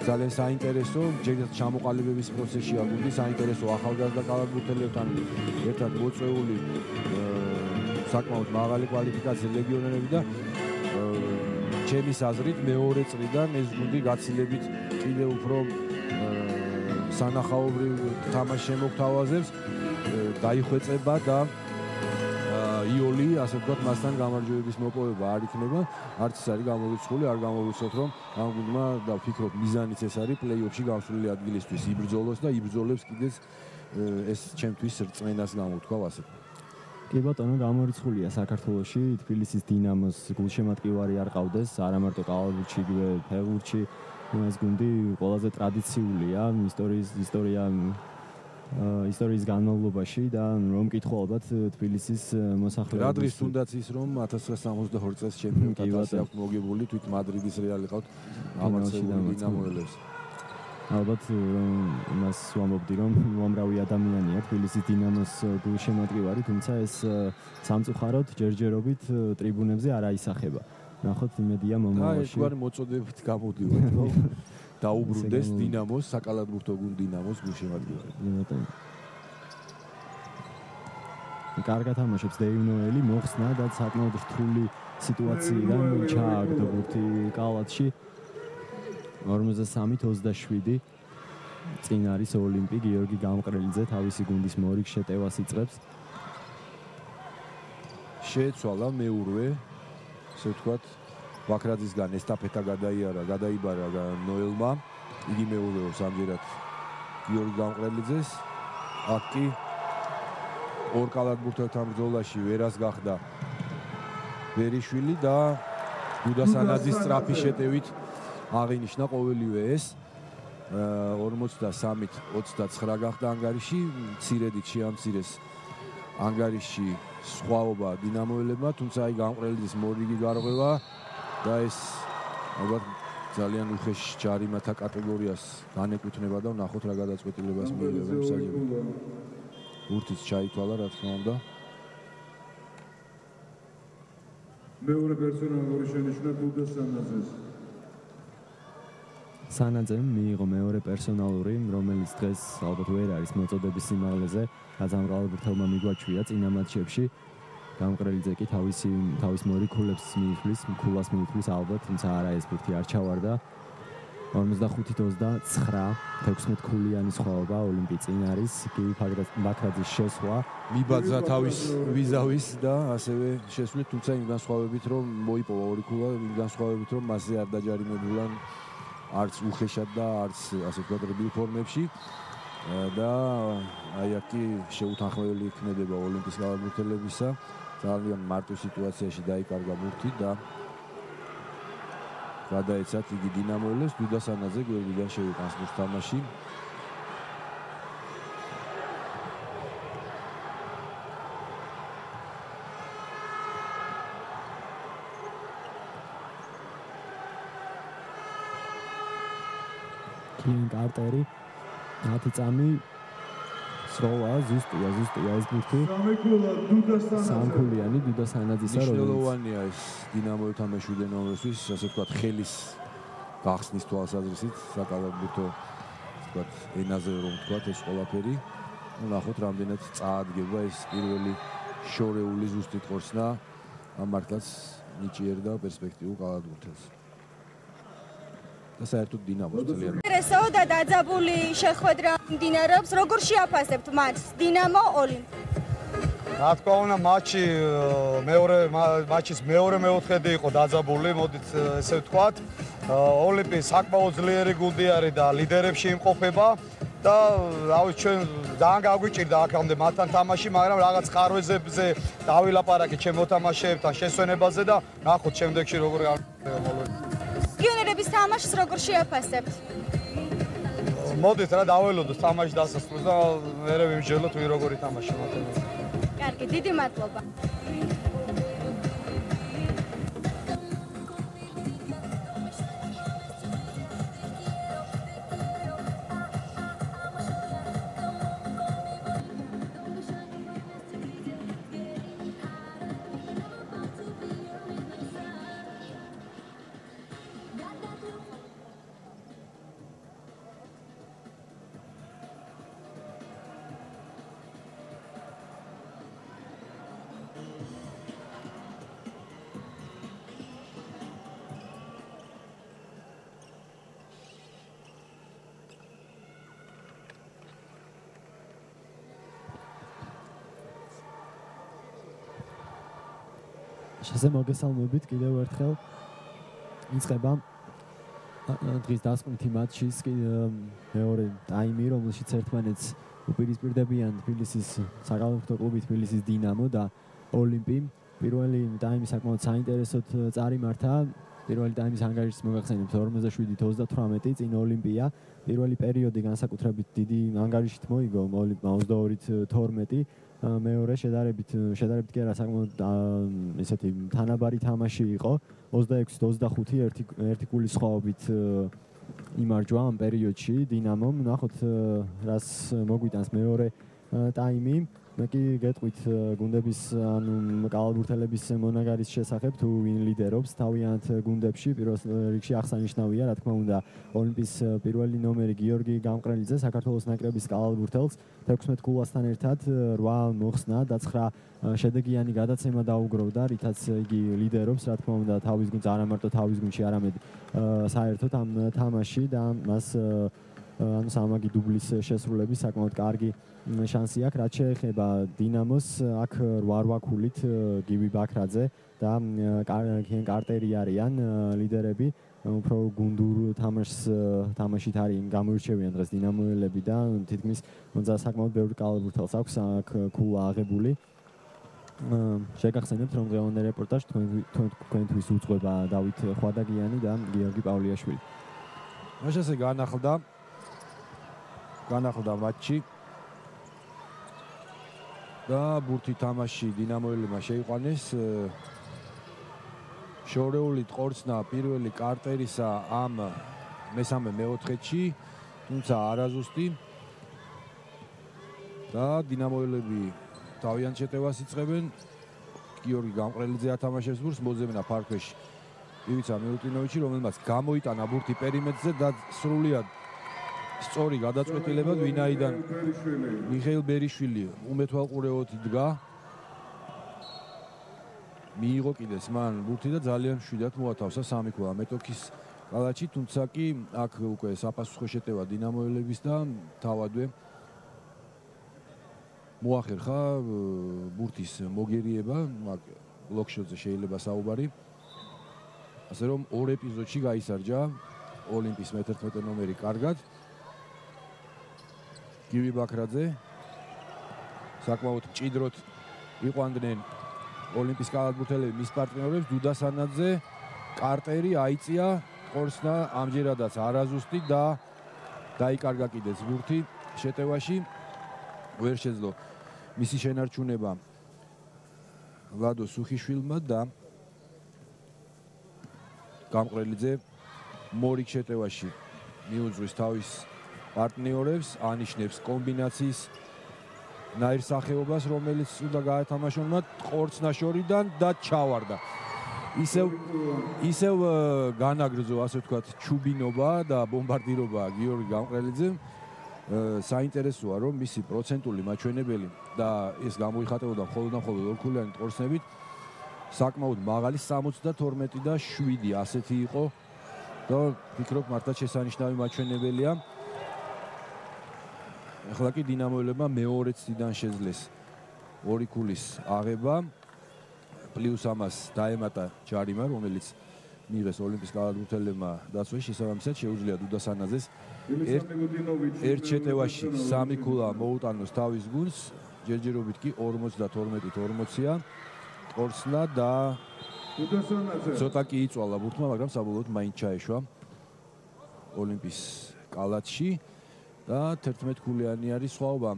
ძალიან საინტერესო ჯერაც ჩამოყალიბების პროცესია გუნდი საინტერესო ახალგაზრდა კალათბურთელებთან ერთად მოწვეული საკმაოდ მაღალი კვალიფიკაციის ლეგიონერები და ჩემის აზრით მეორე წრიდან ეს გუნდი გაცილებით კიდევ უფრო სანახაობრივ თამაშს შემოგთავაზებს დაიხვეწება და იოლი ასე ვთქვათ მასთან გამარჯვების მოპოვება არ იქნება არც ის არის გამოვიცხული არ გამოვიცოთ რომ ამ გუნდმა და ვფიქრობ მიზანიც ეს არის პლეი-ოფში გავსვლილი ადგილისთვის იბრძოლოს და იბრძოლებს კიდეც ეს ჩემთვის რწმენას გამოვთქვა ასე კი ბატონო გამორიცხულია საქართველოში თბილისის დინამოს გულშემატკივარი არ ყავდეს არა მარტო კალათბურთში იგივე ფეხბურთში ეს გუნდი ყველაზე ტრადიციულია ისტორიის განმავლობაში და რომ მკითხო ალბათ თბილისის მოსახლეობის რა დღის თუნდაც ის რომ 1962 წელს ჩემპიონატად აქვს მოგებული თვით მადრიდის რეალი ყავთ ამარცხებული დინამოელებს ალბათ მას ვამბობდი რომ უამრავი ადამიანია თბილისის დინამოს გულშემატკივარი თუმცა ეს სამწუხაროდ ჯერჯერობით ტრიბუნებზე არ აისახება ნახოთ იმედია მომავალში ეს გვარი მოწოდებით გამოდივართ რომ დაუბრუნდეს დინამოს საკალათბურთო გუნდ დინამოს გულშემატკივარი კარგად თამაშობს დეივნოელი მოხსნა და საკმაოდ რთული სიტუაციიდან ჩააგდო გუნდი კალათში 53-27 წინ არის ოლიმპი გიორგი გამყრელიძე თავისი გუნდის მორიგ შეტევას იწყებს შეეცვალა მეურვე ასე ვთქვათ ვაკრაძისგან ესტაფეტა გადაიბარა ნოელმა იგი მეურვეობს ამჯერად გიორგი გამყრელიძეს აქ კი ორ კალათბურთელთან ბრძოლაში ვერას გახდა ვერიშვილი და გუდასანაძის სწრაფი შეტევით აღინიშნა ყოველივე ეს 53-29 გახდა ანგარიში მცირედით შეამცირეს ანგარიში სხვაობა დინამოელებმა, თუმცა აი გამყრელიძის მორიგი გარღვევა და ეს ალბათ ძალიან უხეშ ჯარიმათა კატეგორიას განეკუთვნება და ნახოთ რა გადაწყვეტილებას მიიღება მსაჯები. ურთიც ჩაითვალა რა თქმა უნდა. მეორე პერსონალური შენიშვნა დუდა სანაძეს. სანაძემ მიიღო მეორე პერსონალური, რომელიც დღეს ალბათ ვერ არის მოწოდების სიმაღლეზე, რაც ამ მრავალბურთელმა მიგვაჩვია წინა მატჩებში. გამყრელიძე კი თავის მორიქულებს მიიხლის, ქულას მიიხლის ალბათ, თუმცა არა ეს ბურთი არ ჩავარდა. 55-29, 16 ქულიანი სხვაობა ოლიმპი წინ არის, გივი ბაქრაძის შესვლა. მიბაძა თავის ვიზავის და ასევე შესვლით, თუმცა იმ განსხვავებით რომ მოიპოვა ორი ქულა, იმ განსხვავებით რომ მასზე არ დაჯარიმებულან არც უხეშად და არც ასე ვთქვათ რბილ ფორმებში და აი აქ კი შეუთანხმებელი იქნება ოლიმპის გალაბურთელებისა. ძალიან მარტივ სიტუაციაში დაიკარგა ბურთი და გადაეცათ იგი დინამოელებს. დუდა სანაძე გვერდიდან შეიყვანს ბურთს თამაში. კლიენ კარტერი 10 წამი სროლა ზუსტია ეს ბურთი. სამქულიანი დუდა სანაძისა, რომელიც მნიშვნელოვანია ეს დინამოელთა მეშვიდე ნომრისთვის, ასე ვთქვათ, ხელის გახსნის თვალსაზრისით, საკალათბურთო ვთქვათ, ენაზე რომ ვთქვათ, ეს ყველაფერი. ნახოთ, რამდენად წაადგება ეს პირველი შორეული ზუსტი ხორცნა ამ მართლაც ნიჭიერდა პერსპექტივულ კალათბურთელს. და საერთოდ დინამოს ძალიან ინტერესო და დაძაბული შეხვედრა მიმდინარეობს. როგორ შეაფასებთ მატჩს დინამო ოლიმპი? რა თქმა უნდა, მატჩის მეორე მეოთხედი იყო დაძაბული, მოდით ესე ვთქვათ. ოლიმპი საკმაოდ ძლიერი გუნდი არის და ლიდერებში იმყოფება და რავი ჩვენ ძალიან გაგვიჭირდა აქამდე მათთან თამაში, მაგრამ რაღაც ხარვეზებზე დავილაპარაკეთ ჩემ მოთამაშეებთან შესვენებაზე და ნახოთ შემდეგში როგორ გამოვლენილ. ლეგიონერების თამაშს როგორ შეაფასებთ? მოდით რა დაველოდოთ თამაში დასასრულს და მერე ვიმსჯელოთ ვინ როგორი თამაში მათთან. კარგი, დიდი მადლობა. მოგესალმებით კიდევ ერთხელ. იწყება დღის დასკვნითი მატჩის მეორე ტაიმი, რომელშიც ერთმანეთს უპირისპირდებიან თბილისის საკალათბურთო კლუბი თბილისის დინამო და ოლიმპი. პირველი ტაიმი საკმაოდ საინტერესოდ წარიმართა. პირველი ტაიმის ანგარიშს მოგახსენებთ 47-38 წინ ოლიმპია. პირველი პერიოდი განსაკუთრებით დიდი ანგარიშით მოიგო 22-12. მეორე შედარებით კი არა საკმაოდ ესეთი თანაბარი თამაში იყო 26-25 ერთი გოლის სხვაობით იმარჯვა ამ პერიოდში დინამომ. ნახოთ რას მოგვიტანს მეორე ტაიმი. მე კი გეტყვით გუნდების ანუ კალათბურთელების მონაგარის შესახებ თუ ვინ ლიდერობს თავიანთ გუნდებში. პირველ რიგში აღსანიშნავია რა თქმა უნდა ოლიმპის პირველი ნომერი გიორგი გამყრელიძე საქართველოს ნაკრების კალათბურთელს 16 ქულასთან ერთად 8 მოხსნა და 9 შედეგიანი გადაცემა დაუგროვდა, რითაც იგი ლიდერობს რა თქმა უნდა თავის გუნდს, არა მარტო თავის გუნდში, არამედ საერთოდ ამ თამაში და მას ანუ სამაგი დუბლის შესრულების საკმაოდ კარგი შანსი აქვს. რაც შეეხება დინამოს, აქ 8 ქულით გივი ბაქრაძე და კლიენ კარტერი არიან ლიდერები. უფრო გუნდურ თამაშით არის გამოირჩევიან დღეს დინამოელები და თითქმის საკმაოდ ბევრი კალათბურთელს აქვს აქ ქულა აღებული. შეგახსენებთ რომ დღევანდელ რეპორტაჟს თქვენთვის უძღვება დავით ხვადაგიანი და გიორგი პავლიაშვილი. მაშასე განახლდა მატჩი. და ბურთი თამაში დინამოელებმა შეიყვანეს შორეულით ყორცნა პირველი კარტერისა ამ მესამე მეოთხედში, თუმცა არაზუსტი და დინამოელები თავიანთ შეტევას იწყებენ. გიორგი გამყრელიძე ათამაშებს ბურთს, მოძებნა ფარქვეში ივიცა მილუტინოვიჩი, რომელმაც გამოიტანა ბურთი პერიმეტრზე და სრულიად სწორი გადაწყვეტილება ვინაიდან მიხეილ ბერიშვილი უმეთვალყურეოდ იდგა. მიიღო კიდეც მან ბურთი და ძალიან მშვიდად მოათავსა სამი ქულა მეტოქის კალათში, თუმცა კი აქ უკვე საფასუხო შეტევა დინამოელების და თავადვე მოახერხა ბურთის მოგერიება, მაგ ლოქშოტზე შეიძლება საუბარი. ასე რომ ორ ეპიზოდში გაისარჯა ოლიმპის მე-11 ნომერი კარგად. გივი ბაქრაძე საკმაოდ მჭიდროდ იყვანდნენ ოლიმპის კალათბურთელები მის პარტნიორებს. დუდა სანაძე კარტერი აიწია ყორცნა ამჯერადაც არაზუსტი და დაიკარგა კიდეც ბურთი შეტევაში. ვერ შეძლო მისი შენარჩუნება ლადო სუხიშვილმა და გამყრელიძე მორიგ შეტევაში მიუძღვის თავის პარტნიორებს, ანიშნებს კომბინაციის ნაირსახეობას, რომელიც უნდა გაეთამაშონ მათ ყორცნა შორიდან და ჩავარდა. ისევ განაგრძო, ასე ვთქვათ, ჩუბინობა და ბომბარდირობა გიორგი გამყრელიძემ. საინტერესოა, რომ მისი პროცენტული მაჩვენებელი და ეს გამოიხატებოდა მხოლოდ და მხოლოდ ორქულიანი ყორცნებით საკმაოდ მაღალი 72 და 7 ასეთი იყო და ვფიქრობ მართლა შესანიშნავი მაჩვენებელია. ახლა კი დინამოელებმა მეორე ცდიდან შეძლეს ორი ქულის აღება, პლუს ამას დაემატა ჯარიმა, რომელიც მიიღეს ოლიმპის კალათბურთელებმა დაცვაში. შესაბამისად შეუძლია დუდა სანაძეს ერთ შეტევაში სამი ქულა მოუტანოს თავის გუნდს, ჯერჯერობით კი 52-40-ია ყორცნა და ცოტა კი იწვალა ბურთმა, მაგრამ საბოლოოდ მაინც ჩაეშვა ოლიმპის კალათში და 11 ქულიანი არის სხვაობა.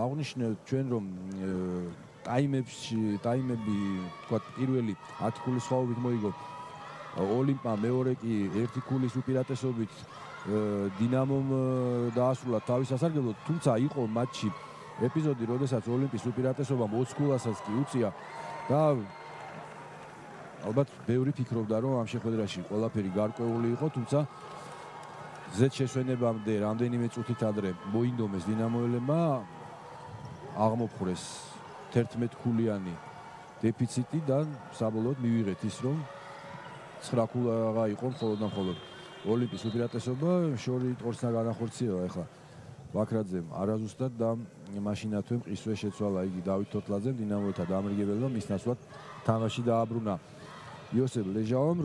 აღნიშნეთ ჩვენ, რომ ტაიმები, თქვა პირველი 10 ქულის სხვაობით მოიგო ოლიმპმა, მეორე კი 1 ქულის უპირატესობით დინამომ დაასრულა თავის სასარგებლოდ, თუმცა იყო მატჩი ეპიზოდი, როდესაც ოლიმპის უპირატესობამ 20 ქულასაც კი უწია და ალბათ ბევრი ფიქრობდა, რომ ამ შეხვედრაში ყველაფერი გარკვეული იყო, თუმცა ზედ შესვენებამდე რამდენიმე წუთით ადრე მოინდომეს დინამოელებმა, აღმოფხვრეს 11 ქულიანი დეფიციტი და საბოლოოდ მივიღეთ ის, რომ 9 ქულა იყო მხოლოდ და მხოლოდ ოლიმპის უპირატესობა. შორით ყორცნა განახორციელა ახლა ბაქრაძემ არაზუსტად და მაშინათვე მყისვე შეცვალა იგი დავით თოთლაძემ, დინამოელთა დამრიგებელმა მის ნაცვლად თამაში დააბრუნა იოსებ ლეჟავამ,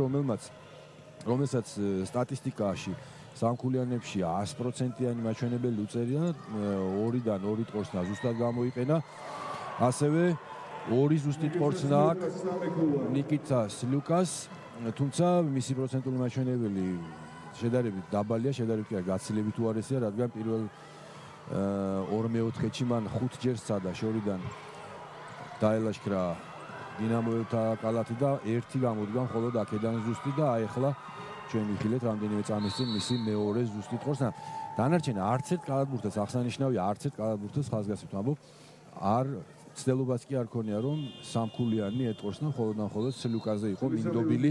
რომელსაც სტატისტიკაში სამქულიანებში 100%-იანი მაჩვენებელი უწერია, 2-დან 2 ყორცნა ზუსტად გამოიყენა. ასევე 2 ზუსტი ყორცნა აქვს ნიკიტა სლუკას, თუმცა მისი პროცენტული მაჩვენებელი შედარებით დაბალია, შედარებით კი გაცილებით უარესია, რადგან პირველ 2 მეოთხედში მან 5 ჯერ სცადა შორიდან დაელაშქრა დინამოელთა კალათი და 1 გამოდგა მხოლოდ აქედან ზუსტი და აი ახლა ჩვენ ვიხილეთ რამდენიმე წამის წინ მისი მეორე ზუსტი ყორცნა. დანარჩენ არც ერთ კალათბურთელს აღსანიშნავია, არც ერთ კალათბურთელს ხაზგასმით ვამბობ, არ ცდილობას კი არ ქონია, რომ სამქულიანი ეტყორცნა მხოლოდ და მხოლოდ სლუკაზე იყო მინდობილი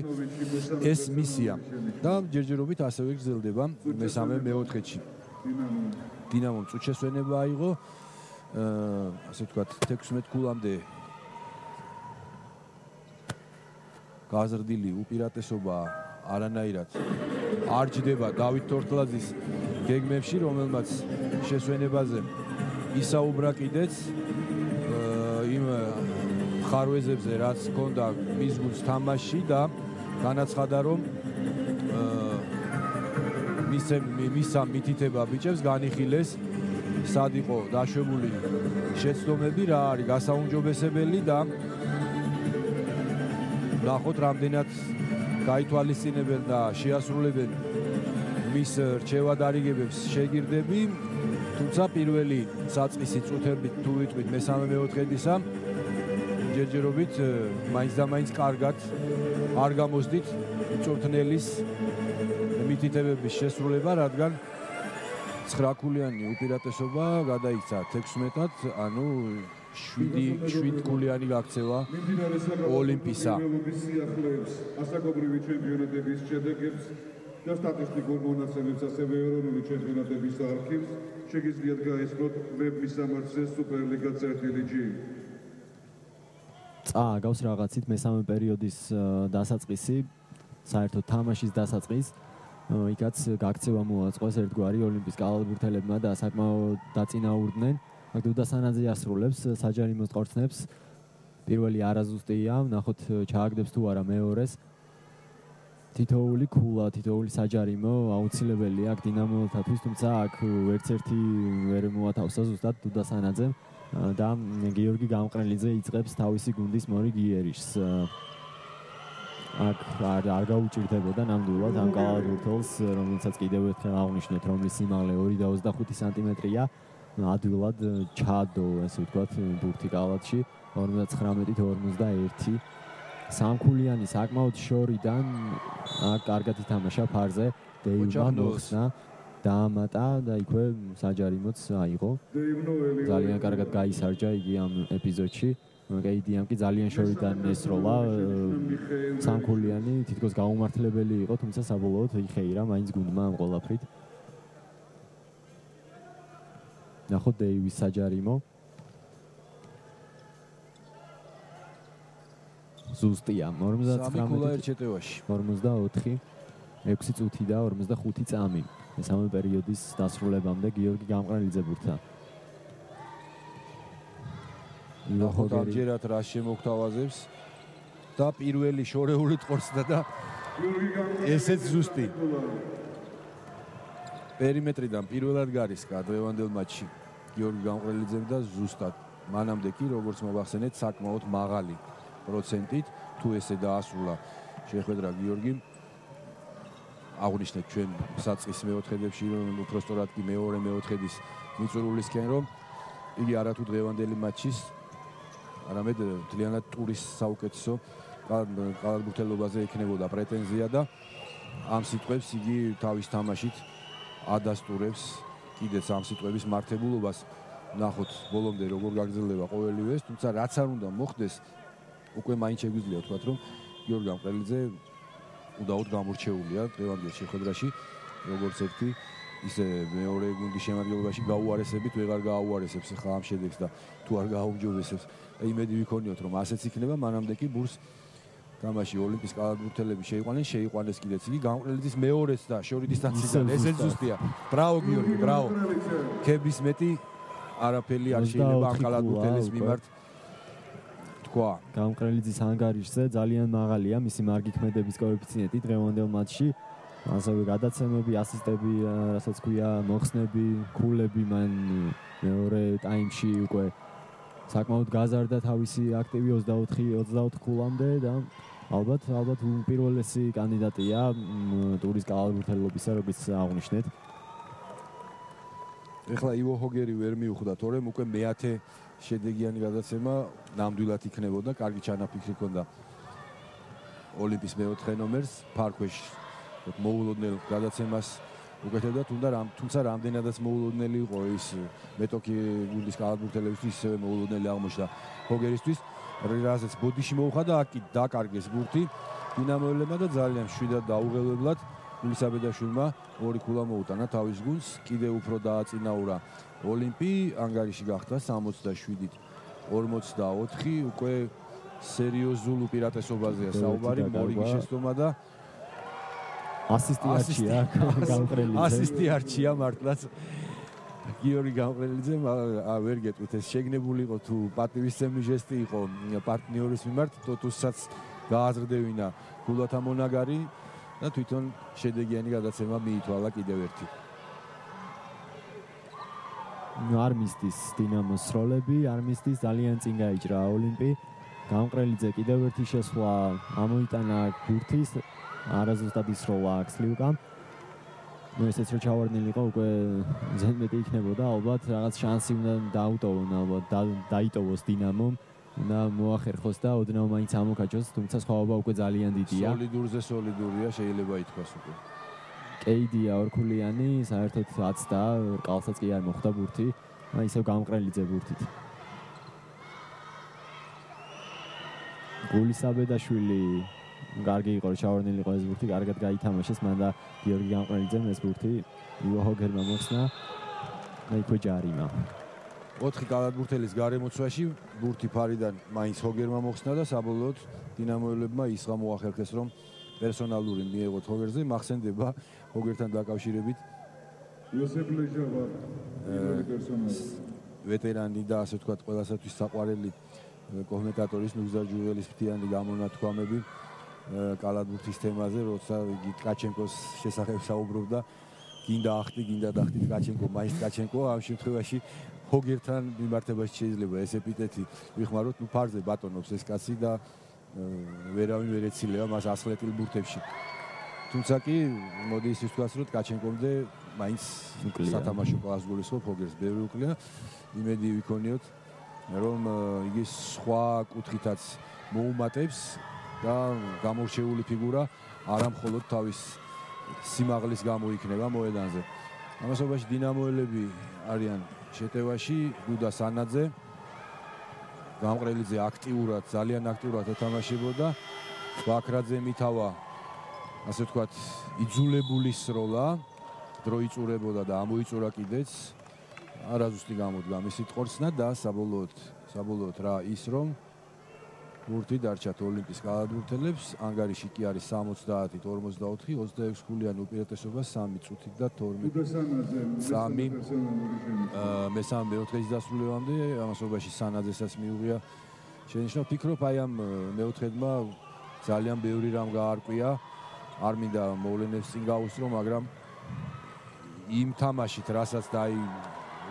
ეს მისია და ჯერჯერობით ასევე გრძელდება მესამე მეოთხედში. დინამომ წუთშესვენება აიღო, ასე ვთქვათ, 16 ქულამდე გაზრდილი უპირატესობა არანაირად არ ჯდება დავით თორთლაძის გეგმებში, რომელმაც შესვენებაზე ისაუბრა კიდეც იმ ხარვეზებზე, რაც ჰქონდა მის გუნდს თამაში და განაცხადა, რომ მისა მითითება ბიჭებს განიხილეს, სად იყო დაშვებული შეცდომები, რა არის გასაუმჯობესებელი და ნახოთ რამდენად გაითვალისწინებენ და შეასრულებენ მის რჩევად არიგებებს შეგირდები. თუმცა პირველი საწყისი წუთებით თუ ვიტყვით მე-3-4-ისა ჯერჯერობით მაინც და მაინც კარგად არ გამოსდით მწვრთნელის მითითებების შესრულება, რადგან 9 ქულიანი უპირატესობა გადაიქცა 16-ად, ანუ 7 ქულიანი გაქცევა ოლიმპისა. ასაკობრივი ჩემპიონატების შედეგებს და სტატისტიკურ მონაცემებს, ასევე ეროვნული ჩემპიონატების არქივს შეგიძლიათ გაესწროთ ვების სამართზე სუპერლიგა CRTLG. წააგავს რაღაცით მესამე პერიოდის დასაწყისი, საერთოდ თამაშის დასაწყის. იქაც გაქცევა მოაწყოს ერთგვარი ოლიმპის კალათბურთელებმა და საკმაოდ დაწინაურდნენ. დუდასანაძე ასრულებს საჯარიმო სპორტსნებს. პირველი არაზუსტია, ნახოთ ჩააგდებს თუ არა მეორეს. თითოეული ქულა, თითოეული საჯარიმო აუცილებელია აქ დინამოელთათვის, თუმცა აქ ვერცერთი ვერ მოათავსა ზუსტად დუდასანაძემ და გიორგი გამყრელიძე იწყებს თავისი გუნდის მორიგ იერიშს. აქ არ გაუჭირდებოდა ნამდვილად ამ კალათბურთელს, რომელსაც კიდევ ერთხელ აღნიშნოთ, რომლის სიმაღლე 2.25 სანტიმეტრია. ადვილად ჩადო, ესე ვთქვათ, ბურთი კალათში 59-41. სამქულიანი საკმაოდ შორიდან აქ კარგად ითამაშა ფარზე, დეივმა მოხსნა, დაამატა და იქვე საჯარიმოც აიღო. ძალიან კარგად გაისარჯა იგი ამ ეპიზოდში. კეიდიამ კი ძალიან შორიდან ესროლა. სამქულიანი თითქოს გაუმართლებელი იყო, თუმცა საბოლოოდ იხეირა მაინც გუნდმა ამ ყველაფრით. ნახოთ დეივის საჯარიმო. ზუსტია 49-44, 6 წუთი და 45 წამი. მესამე პერიოდის დასრულებამდე გიორგი გამყრელიძე ბურთთან. ნახოთ ამჯერად რა შემოგთავაზებს და პირველი შორეული ტყორცდა და ესეც ზუსტი. პერიმეტრიდან პირველად გარისკა დღევანდელ მატჩში გიორგი გამყრელიძემ და ზუსტად მანამდე კი როგორც მოგახსენეთ საკმაოდ მაღალი პროცენტით თუ ესე დაასრულა შეხვედრა გიორგიმ. აღნიშნეთ ჩვენ საწყის მეოთხედებში, რომ უпростоრად კი მეორე მეოთხედის მიწურულისკენ, რომ იგი არათუ დღევანდელი მატჩის არამედ მთლიანად ტურის საუკეთესო კალათბურთელობაზე ექნებოდა პრეტენზია და ამ სიტყვებს იგი თავის თამაშით ადასტურებს კიდეც ამ სიტყვების მართებულობას. ნახოთ ბოლომდე როგორ გაგრძელდება ყოველივე ეს, თუმცა რაც არ უნდა მოხდეს, უკვე მაინც შეგვიძლია ვთქვათ, რომ გიორგი გამყრელიძე უდაოდ გამორჩეულია დღევანდელ შეხვედრაში, როგორც ერთი ისე მეორე გუნდის შემადგენლობაში გაუარესებით ვეღარ გააუარესებს ახლა ამ შედეგს და თუ არ გააუმჯობესებს. იმედი ვიქონიოთ, რომ ასეც იქნება, მანამდე კი ბურს თამაში ოლიმპის კალათბურთელები შეიყვანეს კიდეც იგი გამყრელიძის მეორეც და შორი დისტანციიდან. ესეც ზუსტია. ბრავო გიორგი, ბრავო. ქების მეტი არაფერი არ შეიძლება ამ კალათბურთელის მიმართ თქვა. გამყრელიძის ანგარიშზე ძალიან მაღალია მისი მარგითქმედების კოეფიციენტი დღევანდელ მატჩში. ასევე გადაცემები, ასისტები, რასაც ქვია, მოხსნები, ქულები მან მეორე ტაიმში უკვე საკმაოდ გაზარდა თავისი აქტივი 24 ქულამდე და ალბათ უპირველესი კანდიდატია ტურის კალათბურთელობისა, როგორც აღნიშნეთ. ეხლა ივო ჰოგერი ვერ მიუხვდა, თორემ უკვე მე-10 შედეგიანი გადაცემა ნამდვილად იქნებოდა, კარგი ჩანაფიქრი ჰქონდა ოლიმპის მე-4 ნომერს, ფარქვეშ მოულოდნელ გადაცემას უკეთებდა, თუმცა რამდენადაც მოულოდნელი იყო ის მეტოქი გუნდის კალათბურთელებისთვის, ისევე მოულოდნელი აღმოჩნდა ჰოგერისთვის, რაზეც ბოდიში მოუხდა, აქ კი დაკარგეს ბურთი დინამოელებმა და ძალიან შვიდად დაუღელებლად ილისაბედაშვილმა ორი ქულა მოუტანა თავის გუნდს, კიდევ უფრო დააწინაურა ოლიმპი, ანგარიში გახდა 67-ით 44, უკვე სერიოზულ უპირატესობაზეა საუბარი, მორიგი შეცდომა და ასისტი არჩია მართლაც გიორგი გამყრელიძემ. ვერ გეტყვით, ეს შეგნებული იყო თუ პატივისცემი ჟესტი იყო პარტნიორის მიმართ, თოთუსაც გააზრდებინა ქულათა მონაგარი და თვითონ შედეგიანი გადაცემა მიითვალა კიდევ ერთი. არ მისდის დინამოს როლები, არ მისდის, ძალიან წინ გაიჭრა ოლიმპი. გამყრელიძე კიდევ ერთი შესვლა ამოიტანა ბურთის, არაზუსტად ისროლა აქ სლიუკამ. ესეც რო ჩავარდნილი იყო უკვე ზედმეტი იქნებოდა ალბათ რაღაც შანსი უნდა დაუტოვონ ალბათ დაიტოვოს დინამომ და მოახერხოს და ოდნავ მაინც ამოკაჭოს თუმცა სხვაობა უკვე ძალიან დიდია სოლიდურია შეიძლება ითქვას უკვე კეიდია ორქულიანი საერთოდ 10 და კალსაც კი არ მოხვდა ბურთი აი ისევ გამყრელიძე ბურთით გულისაბედაშვილი კარგი იყო ჩავარდნილი იყო ეს ბურთი კარგად გაითამაშეს მან და გიორგი გამყრელიძემ ეს ბურთი იო ჰოგერმა მოხსნა და იქვე ჯარიმა 4 კალათბურთელის გარემოცვაში ბურთი ფარიდან მაინც ჰოგერმა მოხსნა და საბოლოოდ დინამოელებმა ისღა მოახერხეს რომ პერსონალური მიეღოთ ჰოგერზე მახსენდება ჰოგერთან დაკავშირებით იოსებ ლეჟავა პერსონალი ვეტერანი და ასე ვთქვათ ყველასათვის საყვარელი კომენტატორის ნუგზარ ჯუველის ფრთიანი გამონათქვამები კალათბურთის თემაზე როცა იგი ткаჩენკოს შესახებ საუბრობდა გინდა ახტი გინდა დახტი ткаჩენკო მაინც ткаჩენკო ამ შემთხვევაში ჰოგერთან მიმართებაში შეიძლება ეს ეპიტეტი ვიხმაროთ ნუ ფარზე ბატონობს ეს კაცი და ვერავინ ვერ ეცილება მას ასლეტილ ბურთებში თუმცა კი მოდი ის ვთქვას რომ ткаჩენკომდე მაინც სათამაშო კლასს გულისხმობ ჰოგერს ბევრი უკლია იმედი ვიქონიოთ რომ იგი სხვა კუთხითაც მოუმატებს და გამორჩეული ფიგურა არა მხოლოდ თავის სიმაღლის გამო იქნება მოედანზე. ამასობაში დინამოელები არიან შეტევაში, დუდა სანაძე, გამყრელიძე აქტიურად, ძალიან აქტიურად ეთამაშებოდა, ბაქრაძე მითავა, ასე ვთქვათ, იძულებული სროლა, დრო იწურებოდა და ამოიწურა კიდეც. არაზუსტი გამოდგა მისი ტყორცნა და საბოლოოდ რა ის რომ ბურთი დარჩათ ოლიმპის კალათბურთელებს ანგარიში კი არის 70-ით 44 26 ქულიან უპირატესობა 3 წუთით და 12 მესამე მეოთხედის დასრულებამდე ამასობაში სანაძესაც მიუღია შენიშნა ფიქრობ აი ამ მეოთხედმა ძალიან ბევრი რამ გაარკვია არ მინდა მოვლენებს წინ გავუსწრო მაგრამ იმ თამაშით რასაც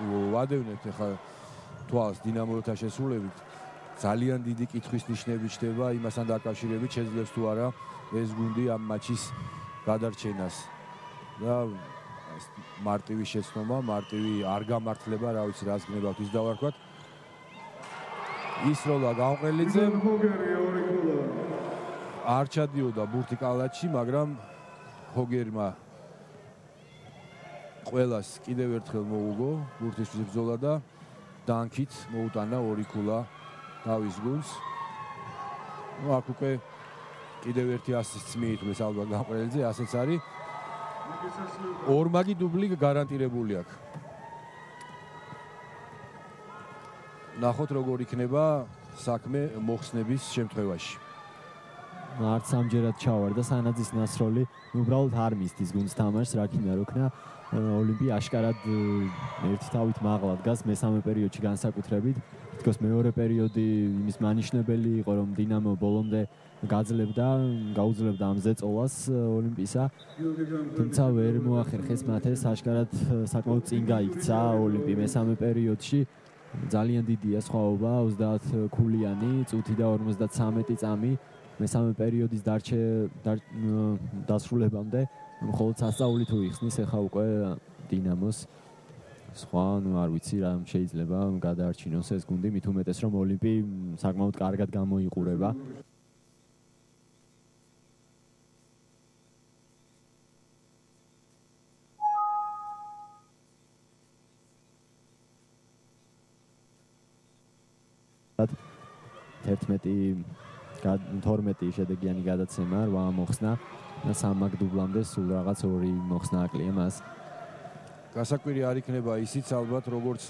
ვადევნებთ ახლა თვალს დინამოელთა შესრულებით ძალიან დიდი კითხვის ნიშნები ჩდება იმასთან დაკავშირებით შეძლებს თუ არა ეს გუნდი ამ მატჩის გადარჩენას და მარტივი შეცნობა, მარტივი არ გამართლება, რა ვიცი რას გნებავთ ის დავარქვათ. ისროლა გამყრელიძემ არ ჩადიოდა ბურთი კალათში, მაგრამ ჰოგერმა ყველას კიდევ ერთხელ მოუგო ბურთისთვის ბრძოლა და დანკით მოუტანა ორი ქულა თავის გუნდს. აქ უკვე კიდევ ერთი ასისტს მიითვლეს ალბათ გამყრელიძე, ასეც არის. ორმაგი დუბლი გარანტირებული აქვს. ნახოთ როგორ იქნება საქმე მოხსნების შემთხვევაში. არც ამჯერად ჩავარდა სანაძის ნასროლი, უბრალოდ არ მისდის გუნდს თამაშს, რა ქნა როქნა ოლიმპი აშკარად ერთი თავით მაღლა დგას მესამე პერიოდში განსაკუთრებით. თქოს მეორე პერიოდი იმის მანიშნებელი იყო რომ დინამო ბოლომდე გაუძლებდა ამ ზეწოლას ოლიმპისა. თუმცა ვერ მოახერხეს მათ ეს აშკარად საკმაოდ წინ გაიქცა ოლიმპი მესამე პერიოდში. ძალიან დიდია სხვაობა 30 ქულიანი წუთი და 53 წამი მესამე პერიოდის დასრულებამდე მხოლოდ სასწაული თუ იხსნის ახლა უკვე დინამოს სხვა არ ვიცი რა შეიძლება გადაარჩინოს ეს გუნდი მით უმეტეს რომ ოლიმპი საკმაოდ კარგად გამოიყურება. თერთმეტი 12 შედეგიანი გადაცემა 8 მოხსნა და 3 დუბლამდე სულ რაღაც 2 მოხსნა აკლია მას. გასაკვირი არ იქნება ისიც ალბათ როგორც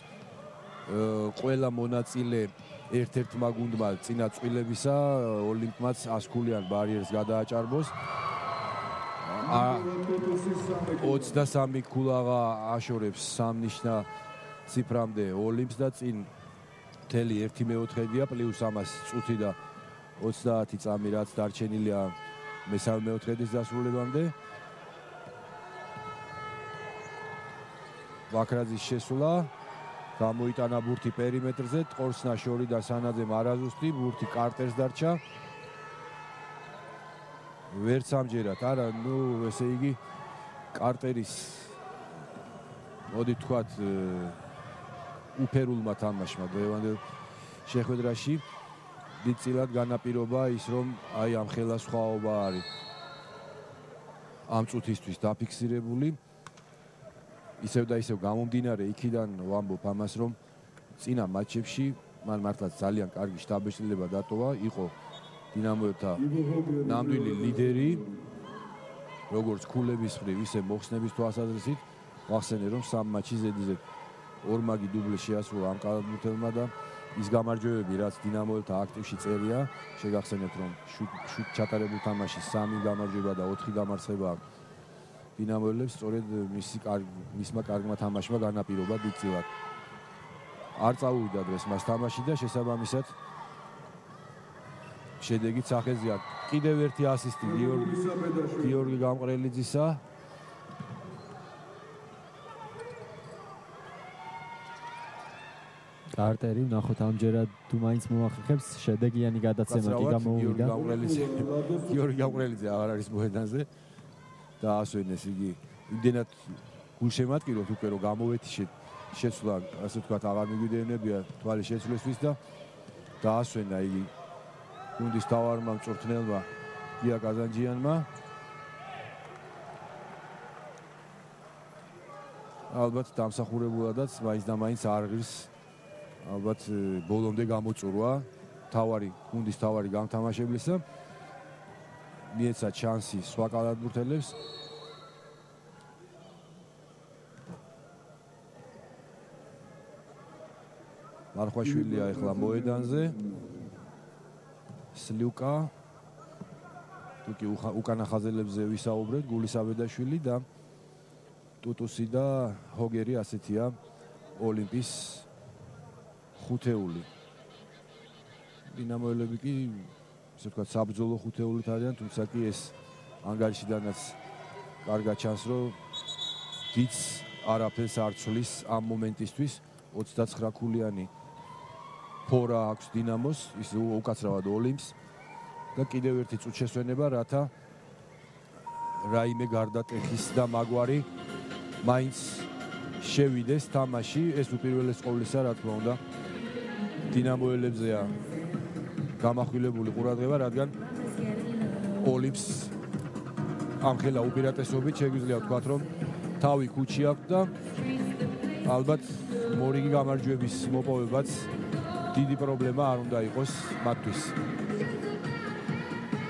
ყველა მონაწილე ერთ-ერთმა გუნდმა წინა წვილებისა ოლიმპმაც 100 ქულიან ბარიერს გადააჭარბოს. 23 ქულაღა აშორებს სამნიშნა ციფრამდე ოლიმპს და წინ მთელი 1/4-ია პლუს ამას წუთი და 30 წამი რაც დარჩენილია მესამე მეოთხედის დასრულებამდე. ბაქრაძის შესვლა გამოიტანა ბურთი პერიმეტრზე, ტყორცნა შორი და სანაძემ არაზუსტი, ბურთი კარტერს დარჩა. ვერც ამჯერად, არა, ესე იგი კარტერის მოდი თქვათ უფერულმა თამაშმა დღევანდელ შეხვედრაში დიდწილად განაპირობა ის რომ აი ამ ხელა სხვაობა არის ამ წუთისთვის დაფიქსირებული ისევ და ისევ გამომდინარე იქიდან ვამბობ ამას რომ წინა მატჩებში მან მართლაც ძალიან კარგი შტაბეშლილება დატოვა იყო დინამოელთა ნამდვილი ლიდერი როგორც ქულების მხრივ ისე მოხსნების თვალსაზრისით ვახსენე რომ სამ მატჩი ზედიზედ ორმაგი დუბლი შეასრულა ამ კალათბურთელმა და ის გამარჯვებები რაც დინამოელთა აქტივში წერია შეგახსენეთ რომ შუთ ჩატარებულ თამაში 3 გამარჯვება და 4 დამარცხება დინამოელებს სწორედ მისმა კარგმა თამაშმა განაპირობა დიდწილად არ წავუვიდა დღეს მას თამაში და შესაბამისად შედეგით სახეზეა კიდევ ერთი ასისტი გიორგი გამყრელიძისა კარტერი ნახოთ ამჯერად თუ მაინც მოახერხებს შედეგიანი გადაცემა კი გამოუვიდა გიორგი გამყრელიძე აღარ არის მოედანზე და ასვენეს იგი იმდენად გულშემატკივრობთ უკვე რომ გამოვეთიშეთ შეცვლა ასე ვთქვათ აღარ მიგვიდევნებია თვალი შეცვლისთვის და დაასვენა იგი გუნდის თავარმა მწვრთნელმა გია კაზანჯიანმა ალბათ დამსახურებულადაც მაინც და მაინც არ ღირს ალბათ ბოლომდე გამოწურვა გუნდის თავარი გამთამაშებლისა მიეცა ჩანსი სხვა კალათბურთელებს მარხვაშვილია ახლა მოედანზე სლიუკა თუკი უკანა ხაზელებზე ვისაუბრეთ გულისაბედაშვილი და ტუტუსი და ჰოგერი ასეთია ოლიმპის ხუთეული დინამოელები კი ასე ვთქვათ საბრძოლო ხუთეულით არიან თუმცა კი ეს ანგარიშიდანაც კარგად ჩანს რომ დიდს არაფერს არ ცვლის ამ მომენტისთვის 29 ქულიანი ფორა აქვს დინამოს ის უკაცრავად ოლიმპს და კიდევ ერთი წუთი შესვენება რათა რაიმე გარდატეხის და მაგვარი მაინც შევიდეს თამაში ეს უპირველეს ყოვლისა რა თქმა უნდა დინამოელებზეა გამახვილებული ყურადღება რადგან ოლიმპს ამ ხელა უპირატესობით შეგვიძლია ვთქვათ რომ თავი ქუჩი აქვს და ალბათ მორიგი გამარჯვების მოპოვებაც დიდი პრობლემა არ უნდა იყოს მათთვის.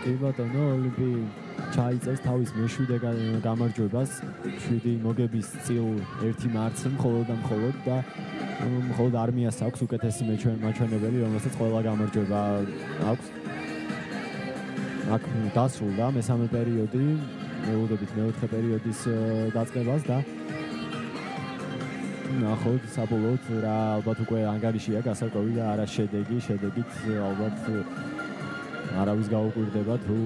კი ბატონო, ოლიმპი ჩაიწერს თავის მეშვიდე გამარჯვებას, 7 მოგების წილ 1 მარცხი მხოლოდ და მხოლოდ და მხოლოდ არმიას აქვს უკეთესი მაჩვენებელი, რომელსაც ყველა გამარჯვება აქვს. აქ დასრულდა მესამე პერიოდი, მეუბნებით მეოთხე პერიოდის დაწყებას და ნახოთ საბოლოოდ რა ალბათ უკვე ანგარიშია გასარკვევი და არა შედეგით ალბათ არავის გაუკვირდება თუ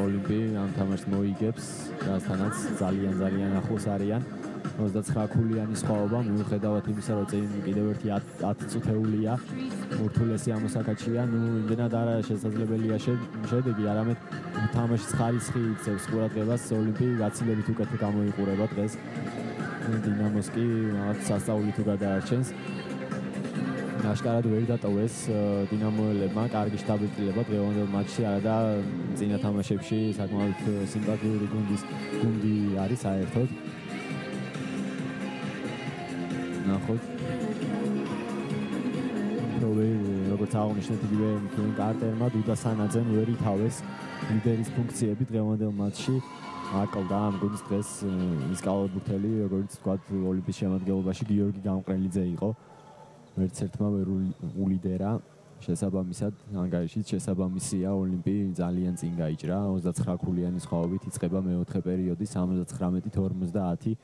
ოლიმპი ამ თამაშს მოიგებს რასთანაც ძალიან ახლოს არიან 29 ქულიანი სხვაობა მიუხედავად იმისა რომ წინ კიდევ ერთი 10 წუთეულია ურთულესი ამოსაკაჩია იმდენად არა შესაძლებელია შედეგი არამედ თამაშის ხარისხი იწევს ყურადღებას ოლიმპი გაცილებით უკეთ გამოიყურება დღეს დინამოს კი რაღაც სასწაული თუ გადაარჩენს აშკარად ვერ დატოვეს დინამოელებმა კარგი შტაბილობა დღევანდელ მატჩში არა და წინა თამაშებში საკმაოდ სიმპათიური გუნდი არის საერთოდ ნახოთ როგორც აღნიშნეთ იგივე კარტერმა დუდა სანაძემ ვერ ითავეს ლიდერის ფუნქციები დღევანდელ მატჩში აკლდა ამ გუნდს დღეს ის კალათბურთელი როგორც ვთქვათ ოლიმპის შემადგენლობაში გიორგი გამყრელიძე იყო ვერც ერთმა ვერ ულიდერა შესაბამისად ანგარიშით შესაბამისია ოლიმპი ძალიან წინ გაიჭრა 29 ქულიანი სხვაობით იწყება მეოთხე პერიოდი 79-50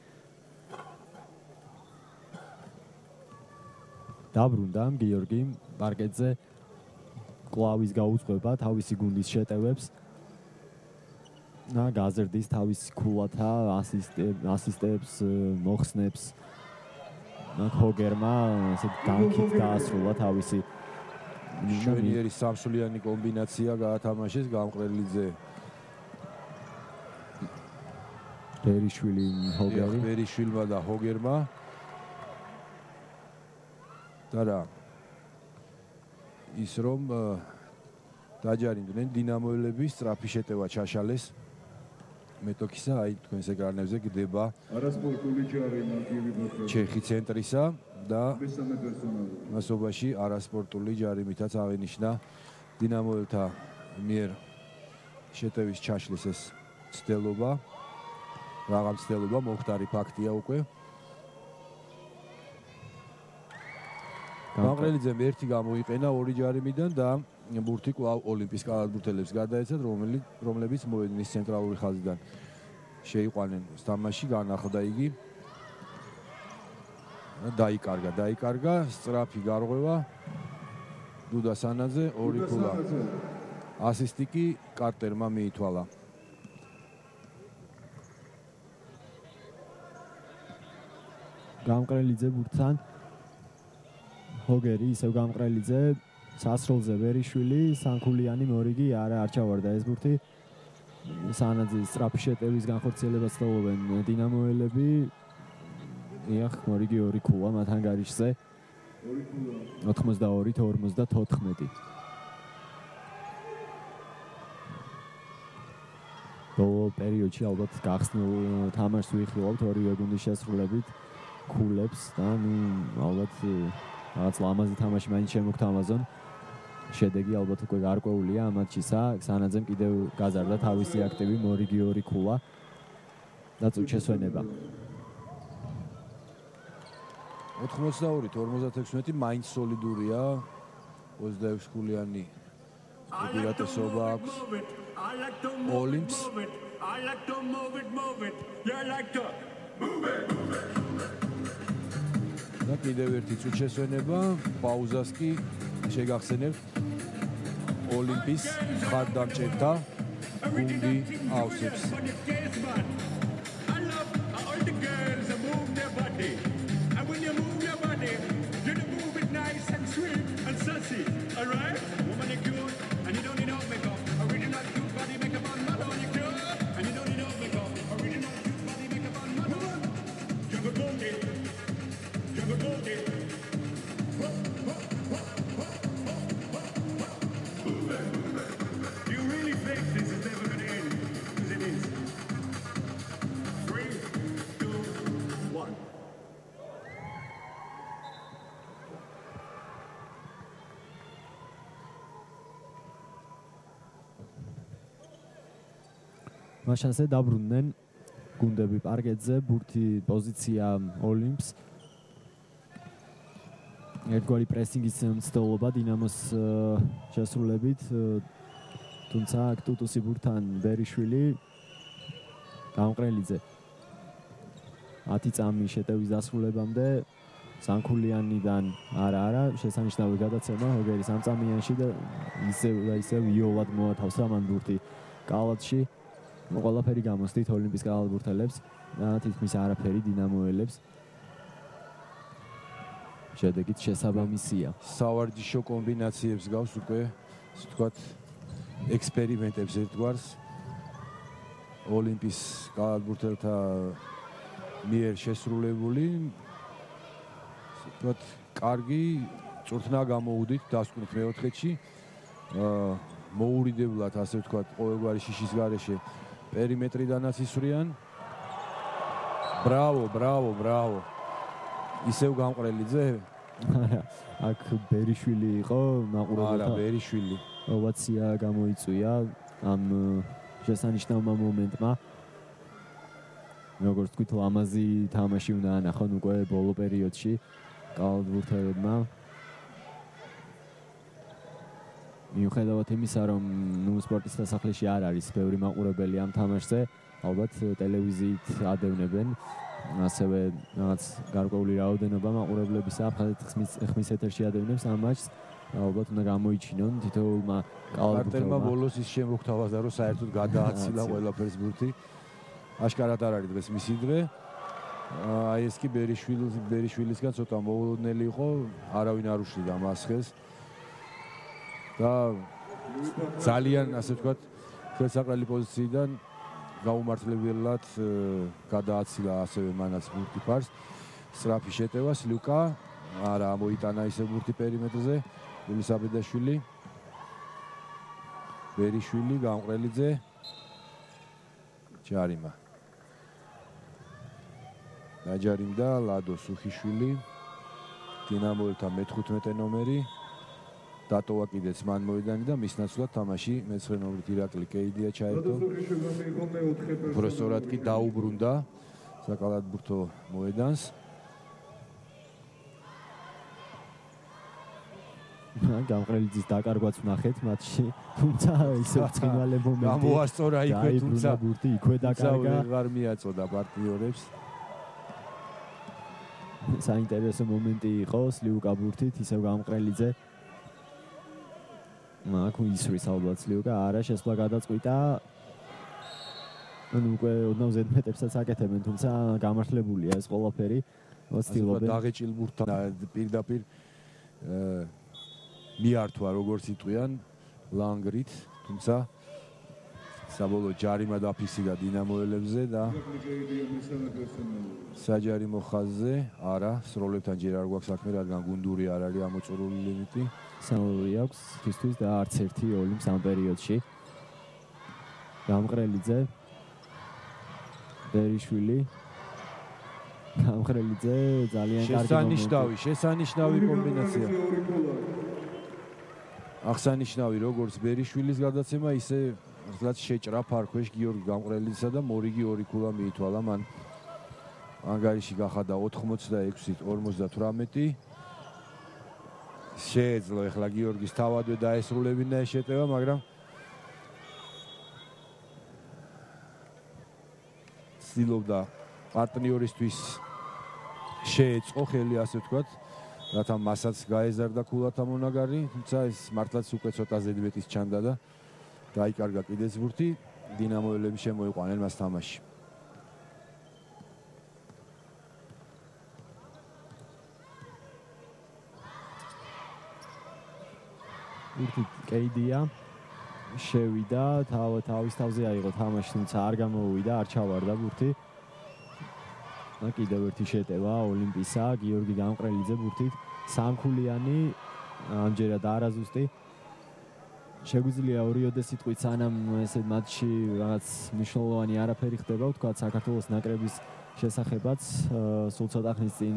დაბრუნდა გიორგი პარკეტზე კლავის გაუძღვება თავისი გუნდის შეტევებს და გაზრდის თავის ქულათა ასისტებს მოხსნებს ჰოგერმა ესე დანკით დაასრულა თავისი შვენიერის სამსულიანი კომბინაცია გაათამაშეს გამყრელიძე ბერიშვილი ჰოგერი. ბერიშვილმა და ჰოგერმა. და რა ის რომ დაჯარიმდნენ დინამოელების სწრაფი შეტევა ჩაშალეს მეტოქისა აი თქვენს ეკრანებზე გდება არასპორტული ჯარი მაგიევი ბაქრაძე ჩეხი ცენტრისა და მესამე პერსონალი მასობაში არასპორტული ჯარიმითაც აღინიშნა დინამოელთა მიერ შეტევის ჩაშლის ეს ცდელობა რაღაც ცდელობა მომხდარი ფაქტია უკვე გამყრელიძემ ერთი გამოიყენა ორი ჯარიმიდან და ბურთი კვლავ ოლიმპის კალათბურთელებს გადაეცათ, რომლებიც მოვედნენ ცენტრალური ხაზიდან. შეიყვანენ თამაში, განახლდა იგი. დაიკარგა, სწრაფი გარღვევა. დუდა სანაძე, ორი ქულა. ასისტი კი კარტერმა მიითვალა. გამყრელიძე ბურთთან ჰოგერი ისევ გამყრელიძე სასროლზე ბერიშვილი სანქულიანი მორიგი არა არ ჩავარდა ეს ბურთი სანაძის სწრაფი შეტევის განხორციელებას თხოვენ დინამოელები იახ მორიგი ორი ქულა მათ ანგარიშზე 82-54 ბოლო პერიოდში ალბათ გახსნილ თამაშს ვიხილავთ ორივე გუნდის შესრულებით ქულებს და ალბათ რაღაც ლამაზი თამაში მაინც შემოგთავაზონ. შედეგი ალბათ უკვე გარკვეულია ამ მატჩისა. სანაძემ კიდევ გაზარდა თავისი აქტივი მორიგი ორი ქულა და წუთ შესვენება. 82-56 მაინც სოლიდურია. 26 ქულიანი უპირატესობა აქვს ოლიმპს. და კიდევ ერთი წუთი შესვენება, პაუზას კი შეგახსენებთ ოლიმპის ხარდამჭერთა გუნდი ავსებს. მაშანზე დაბრუნდნენ გუნდები პარკეტზე, ბურთი პოზიცია ოლიმპს. ერთგვარი პრესინგის მცდელობა დინამოს შესრულებით, თუმცა აქტუტუსი ბურთთან ბერიშვილი გამყრელიძე 10 წამი შეტევის დასრულებამდე სანქულიანიდან არა შესანიშნავი გადაცემა ჰოგერის ამ წამიანში და ისევ იოლად მოათავსა მან ბურთი კალათში. ყველაფერი გამოსდით ოლიმპის კალათბურთელებს და თითქმის არაფერი დინამოელებს. შედეგით შესაბამისია. სავარჯიშო კომბინაციებს გავს უკვე, ასე ვთქვათ, ექსპერიმენტებს ერთგვარს ოლიმპის კალათბურთელთა მიერ შესრულებული, ასე ვთქვათ, კარგი წვრთნა გამოუდით დასკვნით მეოთხედში. მოურიდებლად, ასე ვთქვათ, ყოველგვარი შიშის გარეშე პერიმეტრიდანაც ისვრიან. ბრავო. ისევ გამყრელიძე? აქ ბერიშვილი იყო, მაყურებელთა. არა, ბერიშვილი. ოვაცია გამოიწვია ამ შესანიშნავმა მომენტმა. როგორც თქვით, ლამაზი თამაში უნდა ანახონ უკვე ბოლო პერიოდში კალათბურთელებმა. მიუხედავად იმისა, რომ სპორტის სასახლეში არ არის ბევრი მაყურებელი ამ თამაშზე, ალბათ ტელევიზიით ადევნებენ, ასევე რაღაც გარკვეული რაოდენობა მაყურებლებისა ხმის ეთერში ადევნებს ამ მატჩს, ალბათ უნდა გამოიჩინონ თითოეულმა კალათბურთელმა. ბოლოს ის შემოგთავაზა, რომ საერთოდ გადააცილა ყველაფერს ბურთი. აშკარად არ არის დღეს მისი დღე. აი ეს კი ბერიშვილისგან ცოტა მოულოდნელი იყო, არავინ არ უშლიდა მას ხელს. და ძალიან, ასე ვთქვათ, ხელსაყრელი პოზიციიდან გაუმართლებელად გადააცილა ასევე მანაც ბურთი ფარს. სწრაფი შეტევა სლიუკა არა მოიტანა ისე ბურთი პერიმეტრზე. გულისაბედაშვილი ვერიშვილი გამყრელიძე ჯარიმა ნაჯარიმდა ლადო სუხიშვილი დინამოელთა მე-15 ნომერი დატოვა კიდეც მან მოედანი და მის ნაცვლად თამაში მე-9 ნომრით ირაკლი კეიდია ჩაერთო. უბრალოდ კი დაუბრუნდა საკალათბურთო მოედანს. გამყრელიძის დაკარგვაც ვნახეთ მატჩში, თუმცა ისე ბრწყინვალე მომენტი გამოასწორა იქვე, თუმცა ბურთი იქვე დაკარგა. აღარ მიაწოდა პარტნიორებს. საინტერესო მომენტი იყო სლიუკა ბურთით, ისევ გამყრელიძე. აქ ისრის ალბათ სლიუკა არა შესვლა გადაწყვიტა. ანუ უკვე ოდნავ ზედმეტებსაც აკეთებენ, თუმცა გამართლებულია ეს ყველაფერი. ვაცდილობენ დაღეჭილ ბურთთან პირდაპირ მიართვა როგორც იტყვიან ლანგრით, თუმცა საბოლოო ჯარიმა დაფიქსირდა დინამოელებზე და საჯარიმო ხაზზე არა სროლებთან ჯერ არ გვაქვს საქმე, რადგან გუნდური არ არის ამოწურული ლიმიტი. სამორი აქვს თვისთვის და არც ერთი ოლიმპს ამ პერიოდში. გამყრელიძე ბერიშვილი გამყრელიძე ძალიან კარგი შესანიშნავი კომბინაცია. აღსანიშნავი როგორც ბერიშვილის გადაცემა, ისე რაც შეჭრა ფარქვეშ გიორგი გამყრელიძისა და მორიგი ორი ქულა მიითვალა მან. ანგარიში გახადა 86-ით 58. შეეძლო ეხლა გიორგის თავადვე დაესრულებინა ეს შეტევა, მაგრამ ცდილობდა პარტნიორისთვის შეეწყო ხელი, ასე ვთქვათ, რათა მასაც გაეზარდა ქულათა მონაგარი, თუმცა ეს მართლაც უკვე ცოტა ზედმეტის ჩანდა და დაიკარგა კიდეც ბურთი. დინამოელები შემოიყვანენ მას თამაში. ბურთი კეიდია შევიდა, თავის თავზე აიღო თამაში, თუმცა არ გამოუვიდა, არ ჩავარდა ბურთი. და კიდევ ერთი შეტევა ოლიმპისა, გიორგი გამყრელიძე ბურთით სამქულიანი, ამჯერად არაზუსტი. შეგვიძლია ორიოდე სიტყვით სანამ ესე მატჩი რაღაც მნიშვნელოვანი არაფერი ხდება, ვთქვათ საქართველოს ნაკრების შესახებაც. სულ ცოტა ხნის წინ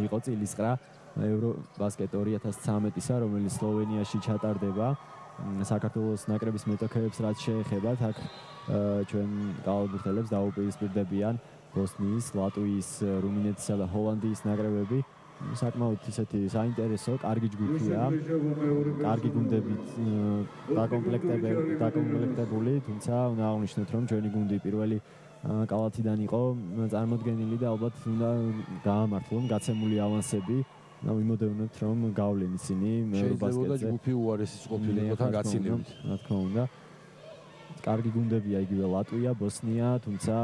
იყო წილისყრა ევრობასკეტ 2013-ისა, რომელიც სლოვენიაში ჩატარდება. საქართველოს ნაკრების მეტოქეებს რაც შეეხებათ, აქ ჩვენ კალათბურთელებს დაუპირისპირდებიან ბოსნიის, ლატვიის, რუმინეთისა და ჰოლანდიის ნაკრებები. საკმაოდ ისეთი საინტერესო, კარგი ჯგუფია, კარგი გუნდებით დაკომპლექტებული, თუმცა უნდა აღნიშნოთ, რომ ჩვენი გუნდი პირველი კალათიდან იყო წარმოდგენილი და ალბათ უნდა გაამართლონ გაცემული ავანსები. ვიმოდევნებთ, რომ გავლენ ისინი შეიძლება და ჯგუფი უარესიც ყოფილიყო თან გაცილებით. რა თქმა უნდა. კარგი გუნდებია იგივე ლატვია, ბოსნია, თუმცა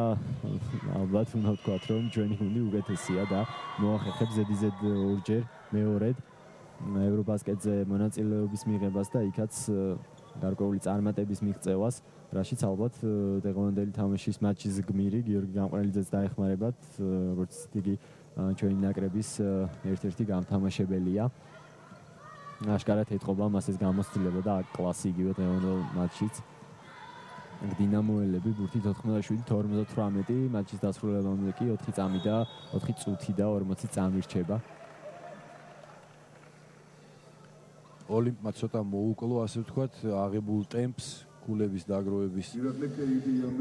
ალბათ უნდა ვთქვათ, რომ ჩვენი გუნდი უკეთესია და მოახერხებს ზედიზედ ორჯერ მეორედ ევრობასკეტზე მონაწილეობის მიღებას და იქაც გარკვეული წარმატების მიღწევას, რაშიც ალბათ დღევანდელი თამაშის მატჩის გმირი გიორგი გამყრელიძეც დაეხმარებათ, როგორც იგი ჩვენი ნაკრების ერთ-ერთი გამთამაშებელია. აშკარად ეთყობა მას ეს გამოცდილება და კლასი იგივე დღევანდელ მატჩშიც. დინამოელები ბურთით 97-58, მატჩის დასრულებამდე კი 4 წამი და 4 წუთი და 40 წამი რჩება. ოლიმპმა ცოტა მოუკლო, ასე ვთქვათ, აღებულ ტემპს, ქულების დაგროვების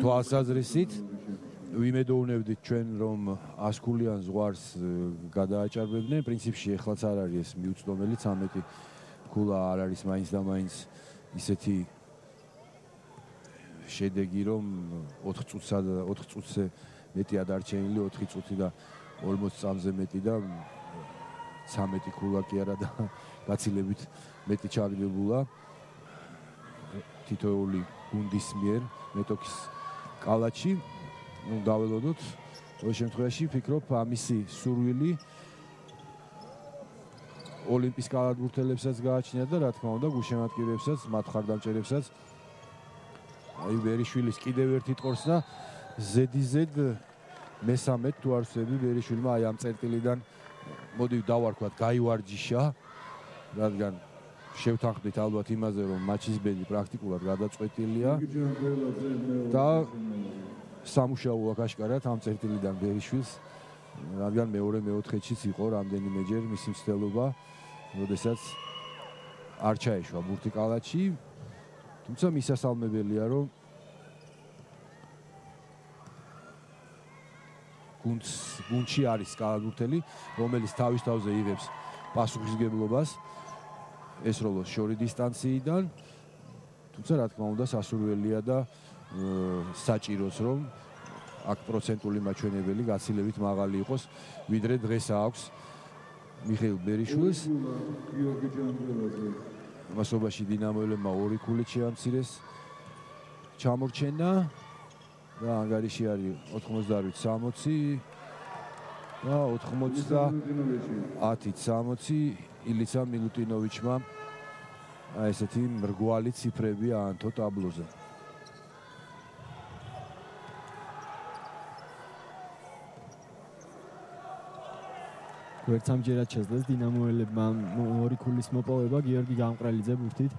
თვალსაზრისით. ვიმედოვნებდით ჩვენ, რომ 100 ქულიან ზღვარს გადააჭარბებდნენ. პრინციპში ეხლაც არ არის ეს მიუწვდომელი, 13 ქულა არ არის მაინც და მაინც ისეთი შედეგი, რომ 4 წუთზე მეტია დარჩენილი, 4 წუთი და 40 წამზე მეტი და 13 ქულა კი არა და გაცილებით მეტი ჩაგდებულა თითოეული გუნდის მიერ მეტოქის კალათში. დაველოდოთ, ყოველ შემთხვევაში ვფიქრობ, ამისი სურვილი ოლიმპის კალათბურთელებსაც გააჩნიათ და რა თქმა უნდა, გულშემატკივრებსაც, მათ ხარდამჭერებსაც აი ვერიშვილის კიდევ ერთი ტყორს და ზედიზედ მესამედ თუ არ ვსვები ვერიშვილმა აი ამ წერტილიდან მოდი დავარქვათ გაივარჯიშა, რადგან შევთანხმდით ალბათ იმაზე, რომ მაჩის ბედი პრაქტიკულად გადაწყვეტილია და სამუშაო აქვს აშკარად ამ წერტილიდან ვერიშვილს, რადგან მეორე-მეოთხეშიც იყო რამდენიმეჯერ მისი მცდელობა, როდესაც არ ჩაეშვა ბურთი კალათში, თუმცა მისასალმებელია, რომ გუნდში არის კალათბურთელი, რომელიც თავის თავზე იღებს პასუხისმგებლობას ესროლოს შორი დისტანციიდან, თუმცა რა თქმა უნდა სასურველია და საჭიროც, რომ აქ პროცენტული მაჩვენებელი გაცილებით მაღალი იყოს, ვიდრე დღეს აქვს მიხეილ ბერიშვილს. მასობაში დინამოელებმა 2 ქულით შეამცირეს ჩამორჩენა და ანგარიში არის 98-60 და 90-10-60 ილიცა მილუტინოვიჩმა ესეთი მრგვალი ციფრები აანთო ტაბლოზე. გვერდს ამჯერად შეძლეს დინამოელებმა 2 ქულის მოპოვება, გიორგი გამყრელიძე ბურთით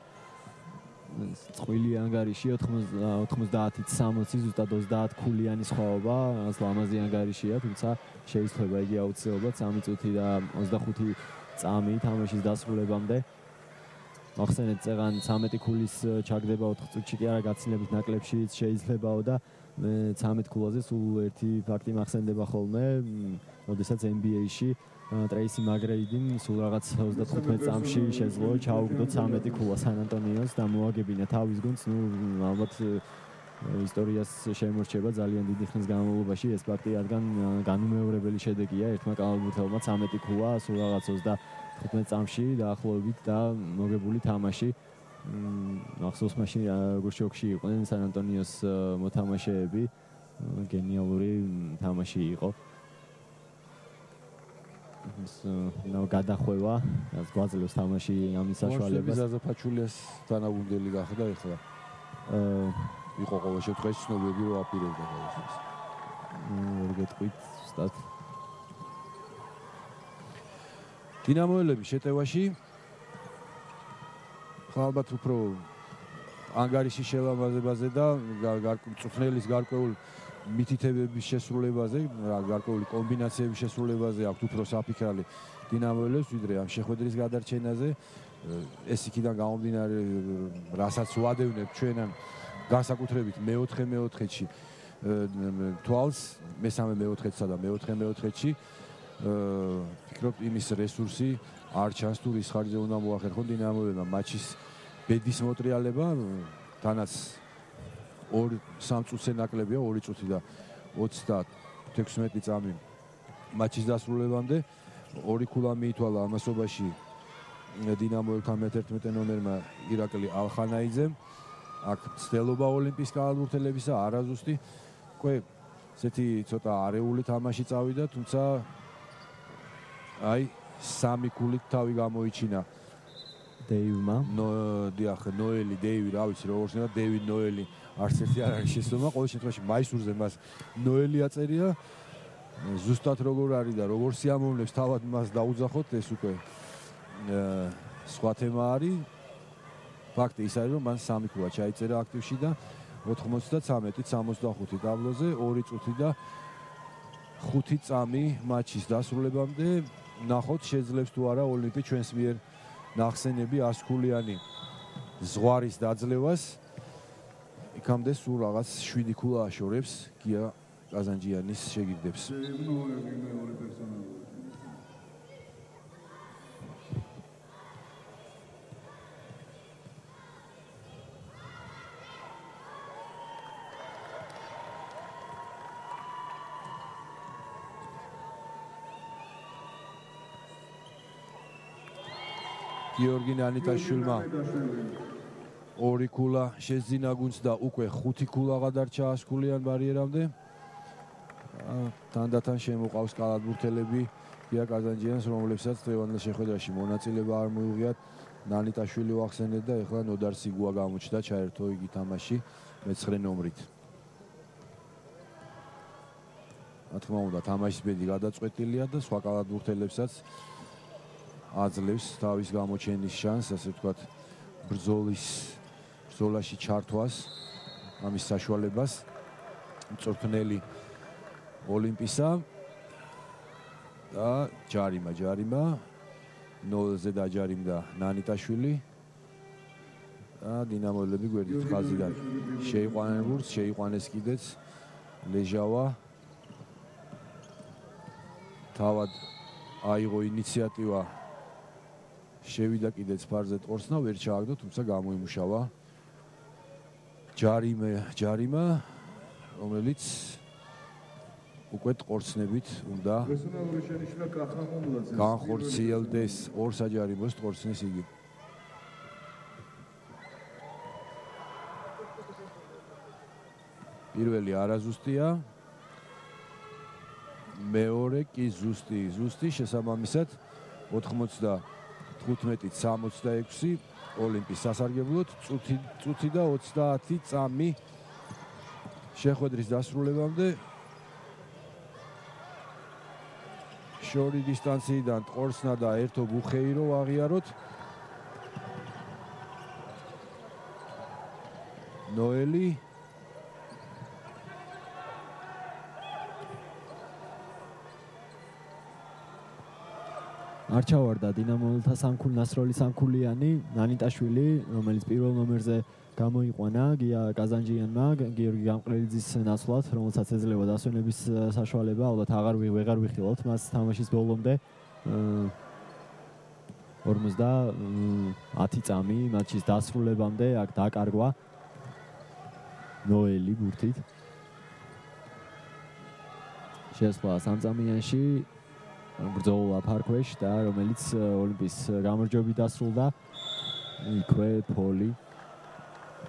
წყვილი ანგარიში 90-60 ზუსტად 30 ქულიანი სხვაობა, რაც ლამაზი ანგარიშია, თუმცა შეიძლება იგი აუცილებლად 3 წუთი და 25 წამი თამაშის დასრულებამდე. ახსენეთ წეღან 13 ქულის ჩაგდება 4 წუთში კი არა გაცილებით ნაკლებშიც შეიძლებაო და 13 ქულაზე სულ ერთი ფაქტი მახსენდება ხოლმე, როდესაც NBA-ში ტრეისი მაგრეიდიმ სულ რაღაც 35 წამში შეძლო ჩაუგდო 13 ქულა სან ანტონიოს და მოაგებინა თავის გუნდს, ალბათ ისტორიას შემორჩება ძალიან დიდი ხნის განმავლობაში ეს ფაქტი, რადგან განუმეორებელი შედეგია ერთმა კალათბურთელმა 13 ქულა სულ რაღაც 35 წამში დაახლოებით და მოგებული თამაში. ახსოვს მაშინ როგორ შოკში იყვნენ სან ანტონიოს მოთამაშეები, გენიალური თამაში იყო. ეს გადახვევა, რაც გვაძლევს თამაში ამის საშუალებას. ზაზაფაჩულიას თანაგუნდელი გახდა ეხლა. იყო ყოველ შემთხვევაში ცნობები რომ აპირებდა ეს. ვერ გეტყვით ზუსტად. დინამოელები შეტევაში ალბათ უფრო ანგარიშის შელამაზებაზე და მწვრთნელის გარკვეულ მითითებების შესრულებაზე, გარკვეული კომბინაციების შესრულებაზე აქვს უფრო საფიქრალი დინამოელებს, ვიდრე ამ შეხვედრის გადარჩენაზე. ეს იქიდან გამომდინარე, რასაც ვადევნებ ჩვენან განსაკუთრებით მეოთხეში თვალს, მესამე-მეოთხეცსა და მეოთხე-მეოთხეში ვფიქრობ იმის რესურსი არ ჩანს თუ რის ხარჯზე უნდა მოახერხონ დინამოელებმა მაჩის ბედის მოტრიალება, თანაც 2-3 წუთზე ნაკლებია, 2 წუთი და 36 წამი მაჩის დასრულებამდე. 2 ქულა მიითვალა ამასობაში დინამოელთან მე-11 ნომერმა ირაკლი ალხანაიძემ. აქ ცდელობა ოლიმპის კალათბურთელებისა არაზუსტი. უკვე ესეთი ცოტა არეული თამაში წავიდა, თუმცა აი 3 ქულით თავი გამოიჩინა დეივმა. ნოელი, დეივი, რა ვიცი როგორ შეიძლება, დევიდ ნოელი არც ერთი არ არის შეცდომა, ყოველ შემთხვევაში მაისურზე მას ნოელი აწერია. ზუსტად როგორ არის და როგორ სიამოვნებს თავად მას დაუძახოთ, ეს უკვე სხვა თემა არის. ფაქტი ის არის, რომ მან 3 ქულა ჩაიწერა აქტივში და 93-65 ტაბლოზე 2 წუთი და 5 წამი მაჩის დასრულებამდე. ნახოთ შეძლებს თუ არა ოლიმპი ჩვენს მიერ ნახსენები 100 ქულიანი ზღვარის დაძლევას. იქამდე სულ რაღაც 7 ქულა აშორებს გია კაზანჯიანის შეგირდებს. გიორგი ნანიტაშვილმა 2 ქულა შეძინა გუნდს და უკვე 5 ქულა გადარჩა 100 ქულიან ბარიერამდე. თანდათან შემოყავს კალათბურთელები გია კაზანჯიანს, რომლებსაც დღევანდელ შეხვედრაში მონაწილეობა არ მოუღიათ. ნანიტაშვილი ვახსენეთ და ეხლა ნოდარ სიგუა გამოჩნდა, ჩაერთო იგი თამაში მე-9 ნომრით. რა თქმა უნდა, თამაშის ბედი გადაწყვეტილია და სხვა კალათბურთელებსაც აძლევს თავის გამოჩენის შანსს, ასე ვთქვათ, ბრძოლაში ჩართვას, ამის საშუალებას. მწვრთნელი ოლიმპისა და ჯარიმა 0-ზე დაჯარიმდა ნანიტაშვილი. დინამოელები გვერდით ხაზიდან შეიყვანენ ბურთს, შეიყვანეს კიდეც ლეჟავა. თავად აიღო ინიციატივა, შევიდა კიდეც ფარზე ტყორცნა, ვერ ჩააგდო, თუმცა გამოიმუშავა ჯარიმა, რომელიც უკვე ტყორცნებით უნდა განხორციელდეს, ორ საჯარიმოს ტყორცნის იგი. პირველი არაზუსტია, მეორე კი ზუსტი, შესაბამისად 95-66 ოლიმპის სასარგებლოდ, წუთი და 30 წამი შეხვედრის დასრულებამდე. შორი დისტანციიდან ტყორცნა და ერთო ბუხეირო აღიაროთ. ნოელი არ ჩავარდა დინამოელთა ნასროლის სამქულიანი ნანიტაშვილი, რომელიც პირველ ნომერზე გამოიყვანა გია კაზანჯიანმა, გიორგი გამყრელიძის ნაცვლად, რომელსაც ეძლევა დასვენების საშუალება, ალბათ ვეღარ ვიხილავთ მას თამაშის ბოლომდე. 50 წამი მატჩის დასრულებამდე აქ დაკარგვა ნოელი ბურთით. შესვლა 3 წამიანში ბრძოლა ფარქვეშ და რომელიც ოლიმპის გამარჯვებით დასრულდა. იქვე ფოლი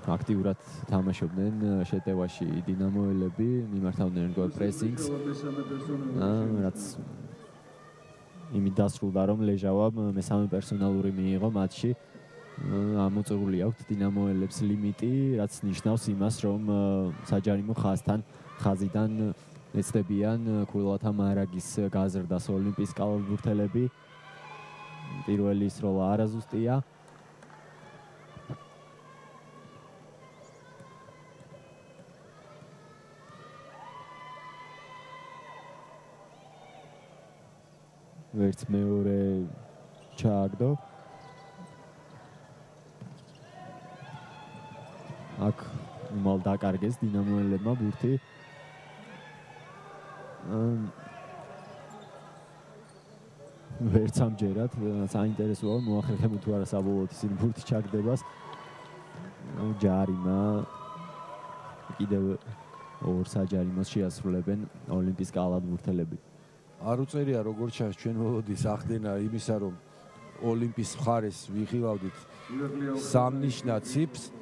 აქტიურად თამაშობდნენ შეტევაში დინამოელები, მიმართავდნენ გოლ პრესინგს. რაც იმით დასრულდა, რომ ლეჟავამ მესამე პერსონალური მიიღო მატჩში. ამოწურული აქვს დინამოელებს ლიმიტი, რაც ნიშნავს იმას, რომ საჯარიმო ხაზიდან ეცდებიან ქულათა მარაგის გაზრდას ოლიმპის კალათბურთელები. პირველი სროლა არაზუსტია. ვერც მეორე ჩააგდო. აქ უმალ დაკარგეს დინამოელებმა ბურთი. ვერც ამჯერად საინტერესოა მოახერხებენ თუ არა საბოლოოდ ისინი ბურთი ჩაგდებას. ჯარიმა კიდევ ორ საჯარიმოს შეასრულებენ ოლიმპის კალათბურთელები. არ უწერია როგორ ჩანს ჩვენ მოლოდის ახდენა იმისა, რომ ოლიმპის მხარეს ვიხილავდით სამნიშნა ციფრს.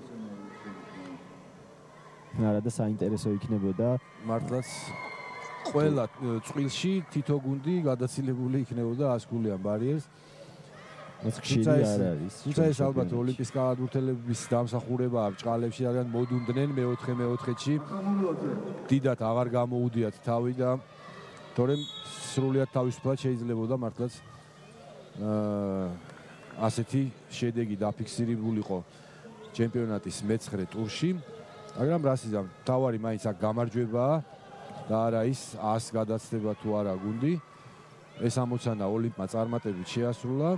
არა და საინტერესო იქნებოდა მართლაც ყველა წვილში თითო გუნდი გადაცილებული იქნებოდა 100 გულიან ბარიერს. ხშირი არ არის. თუმცა ეს ალბათ ოლიმპის კალათბურთელების დამსახურებაა ბჭყალებში, რადგან მოდუნდნენ მეოთხეში. დიდად აღარ გამოუდიათ თავი და თორემ სრულიად თავისუფლად შეიძლებოდა მართლაც ასეთი შედეგი დაფიქსირებულიყო ჩემპიონატის მე-9 ტურში. მაგრამ რას იზამ, თავარი მაინც აქ გამარჯვებაა და არა ის 100 გადაცდება თუ არა გუნდი. ეს ამოცანა ოლიმპმა წარმატებით შეასრულა.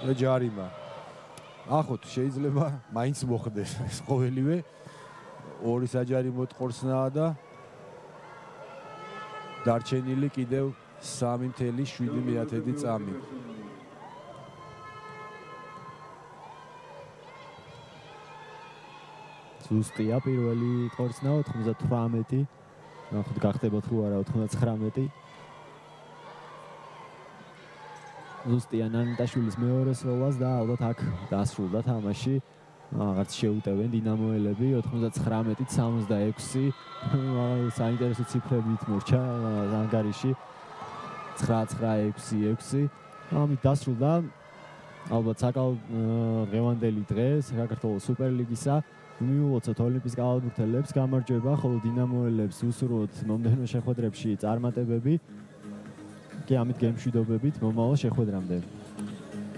ჯარიმა. ახოთ შეიძლება მაინც მოხდეს ეს ყოველივე. ორი საჯარიმო ტყორცნაა და დარჩენილი კიდევ 3.7 წამი. ზუსტია პირველი ტყორცნა 98. ნახოთ გახდება თუ არა 99. ზუსტია ნანიტაშვილის მეორე სროლას და ალბათ აქ დასრულდა თამაში. აღარც შეუტევენ დინამოელები 99-66. საინტერესო ციფრებით მორჩა ანგარიში 9-9-6-6. ამით დასრულდა ალბათ საკალ დღევანდელი დღე საქართველოს სუპერლიგისა მიულოცოთ ოლიმპის კალათბურთელებს გამარჯვება, ხოლო დინამოელებს უსურვოთ მომდევნო შეხვედრებში წარმატებები. კი ამით გემშვიდობებით მომავალ შეხვედრამდე.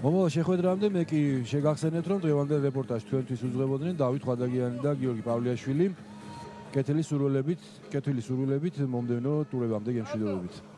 მომავალ შეხვედრამდე მე კი შეგახსენებთ, რომ დღევანდელ რეპორტაჟს თქვენთვის უძღვებოდნენ დავით ხვადაგიანი და გიორგი პავლიაშვილი. კეთილი სურვილებით მომდევნო ტურებამდე გემშვიდობებით.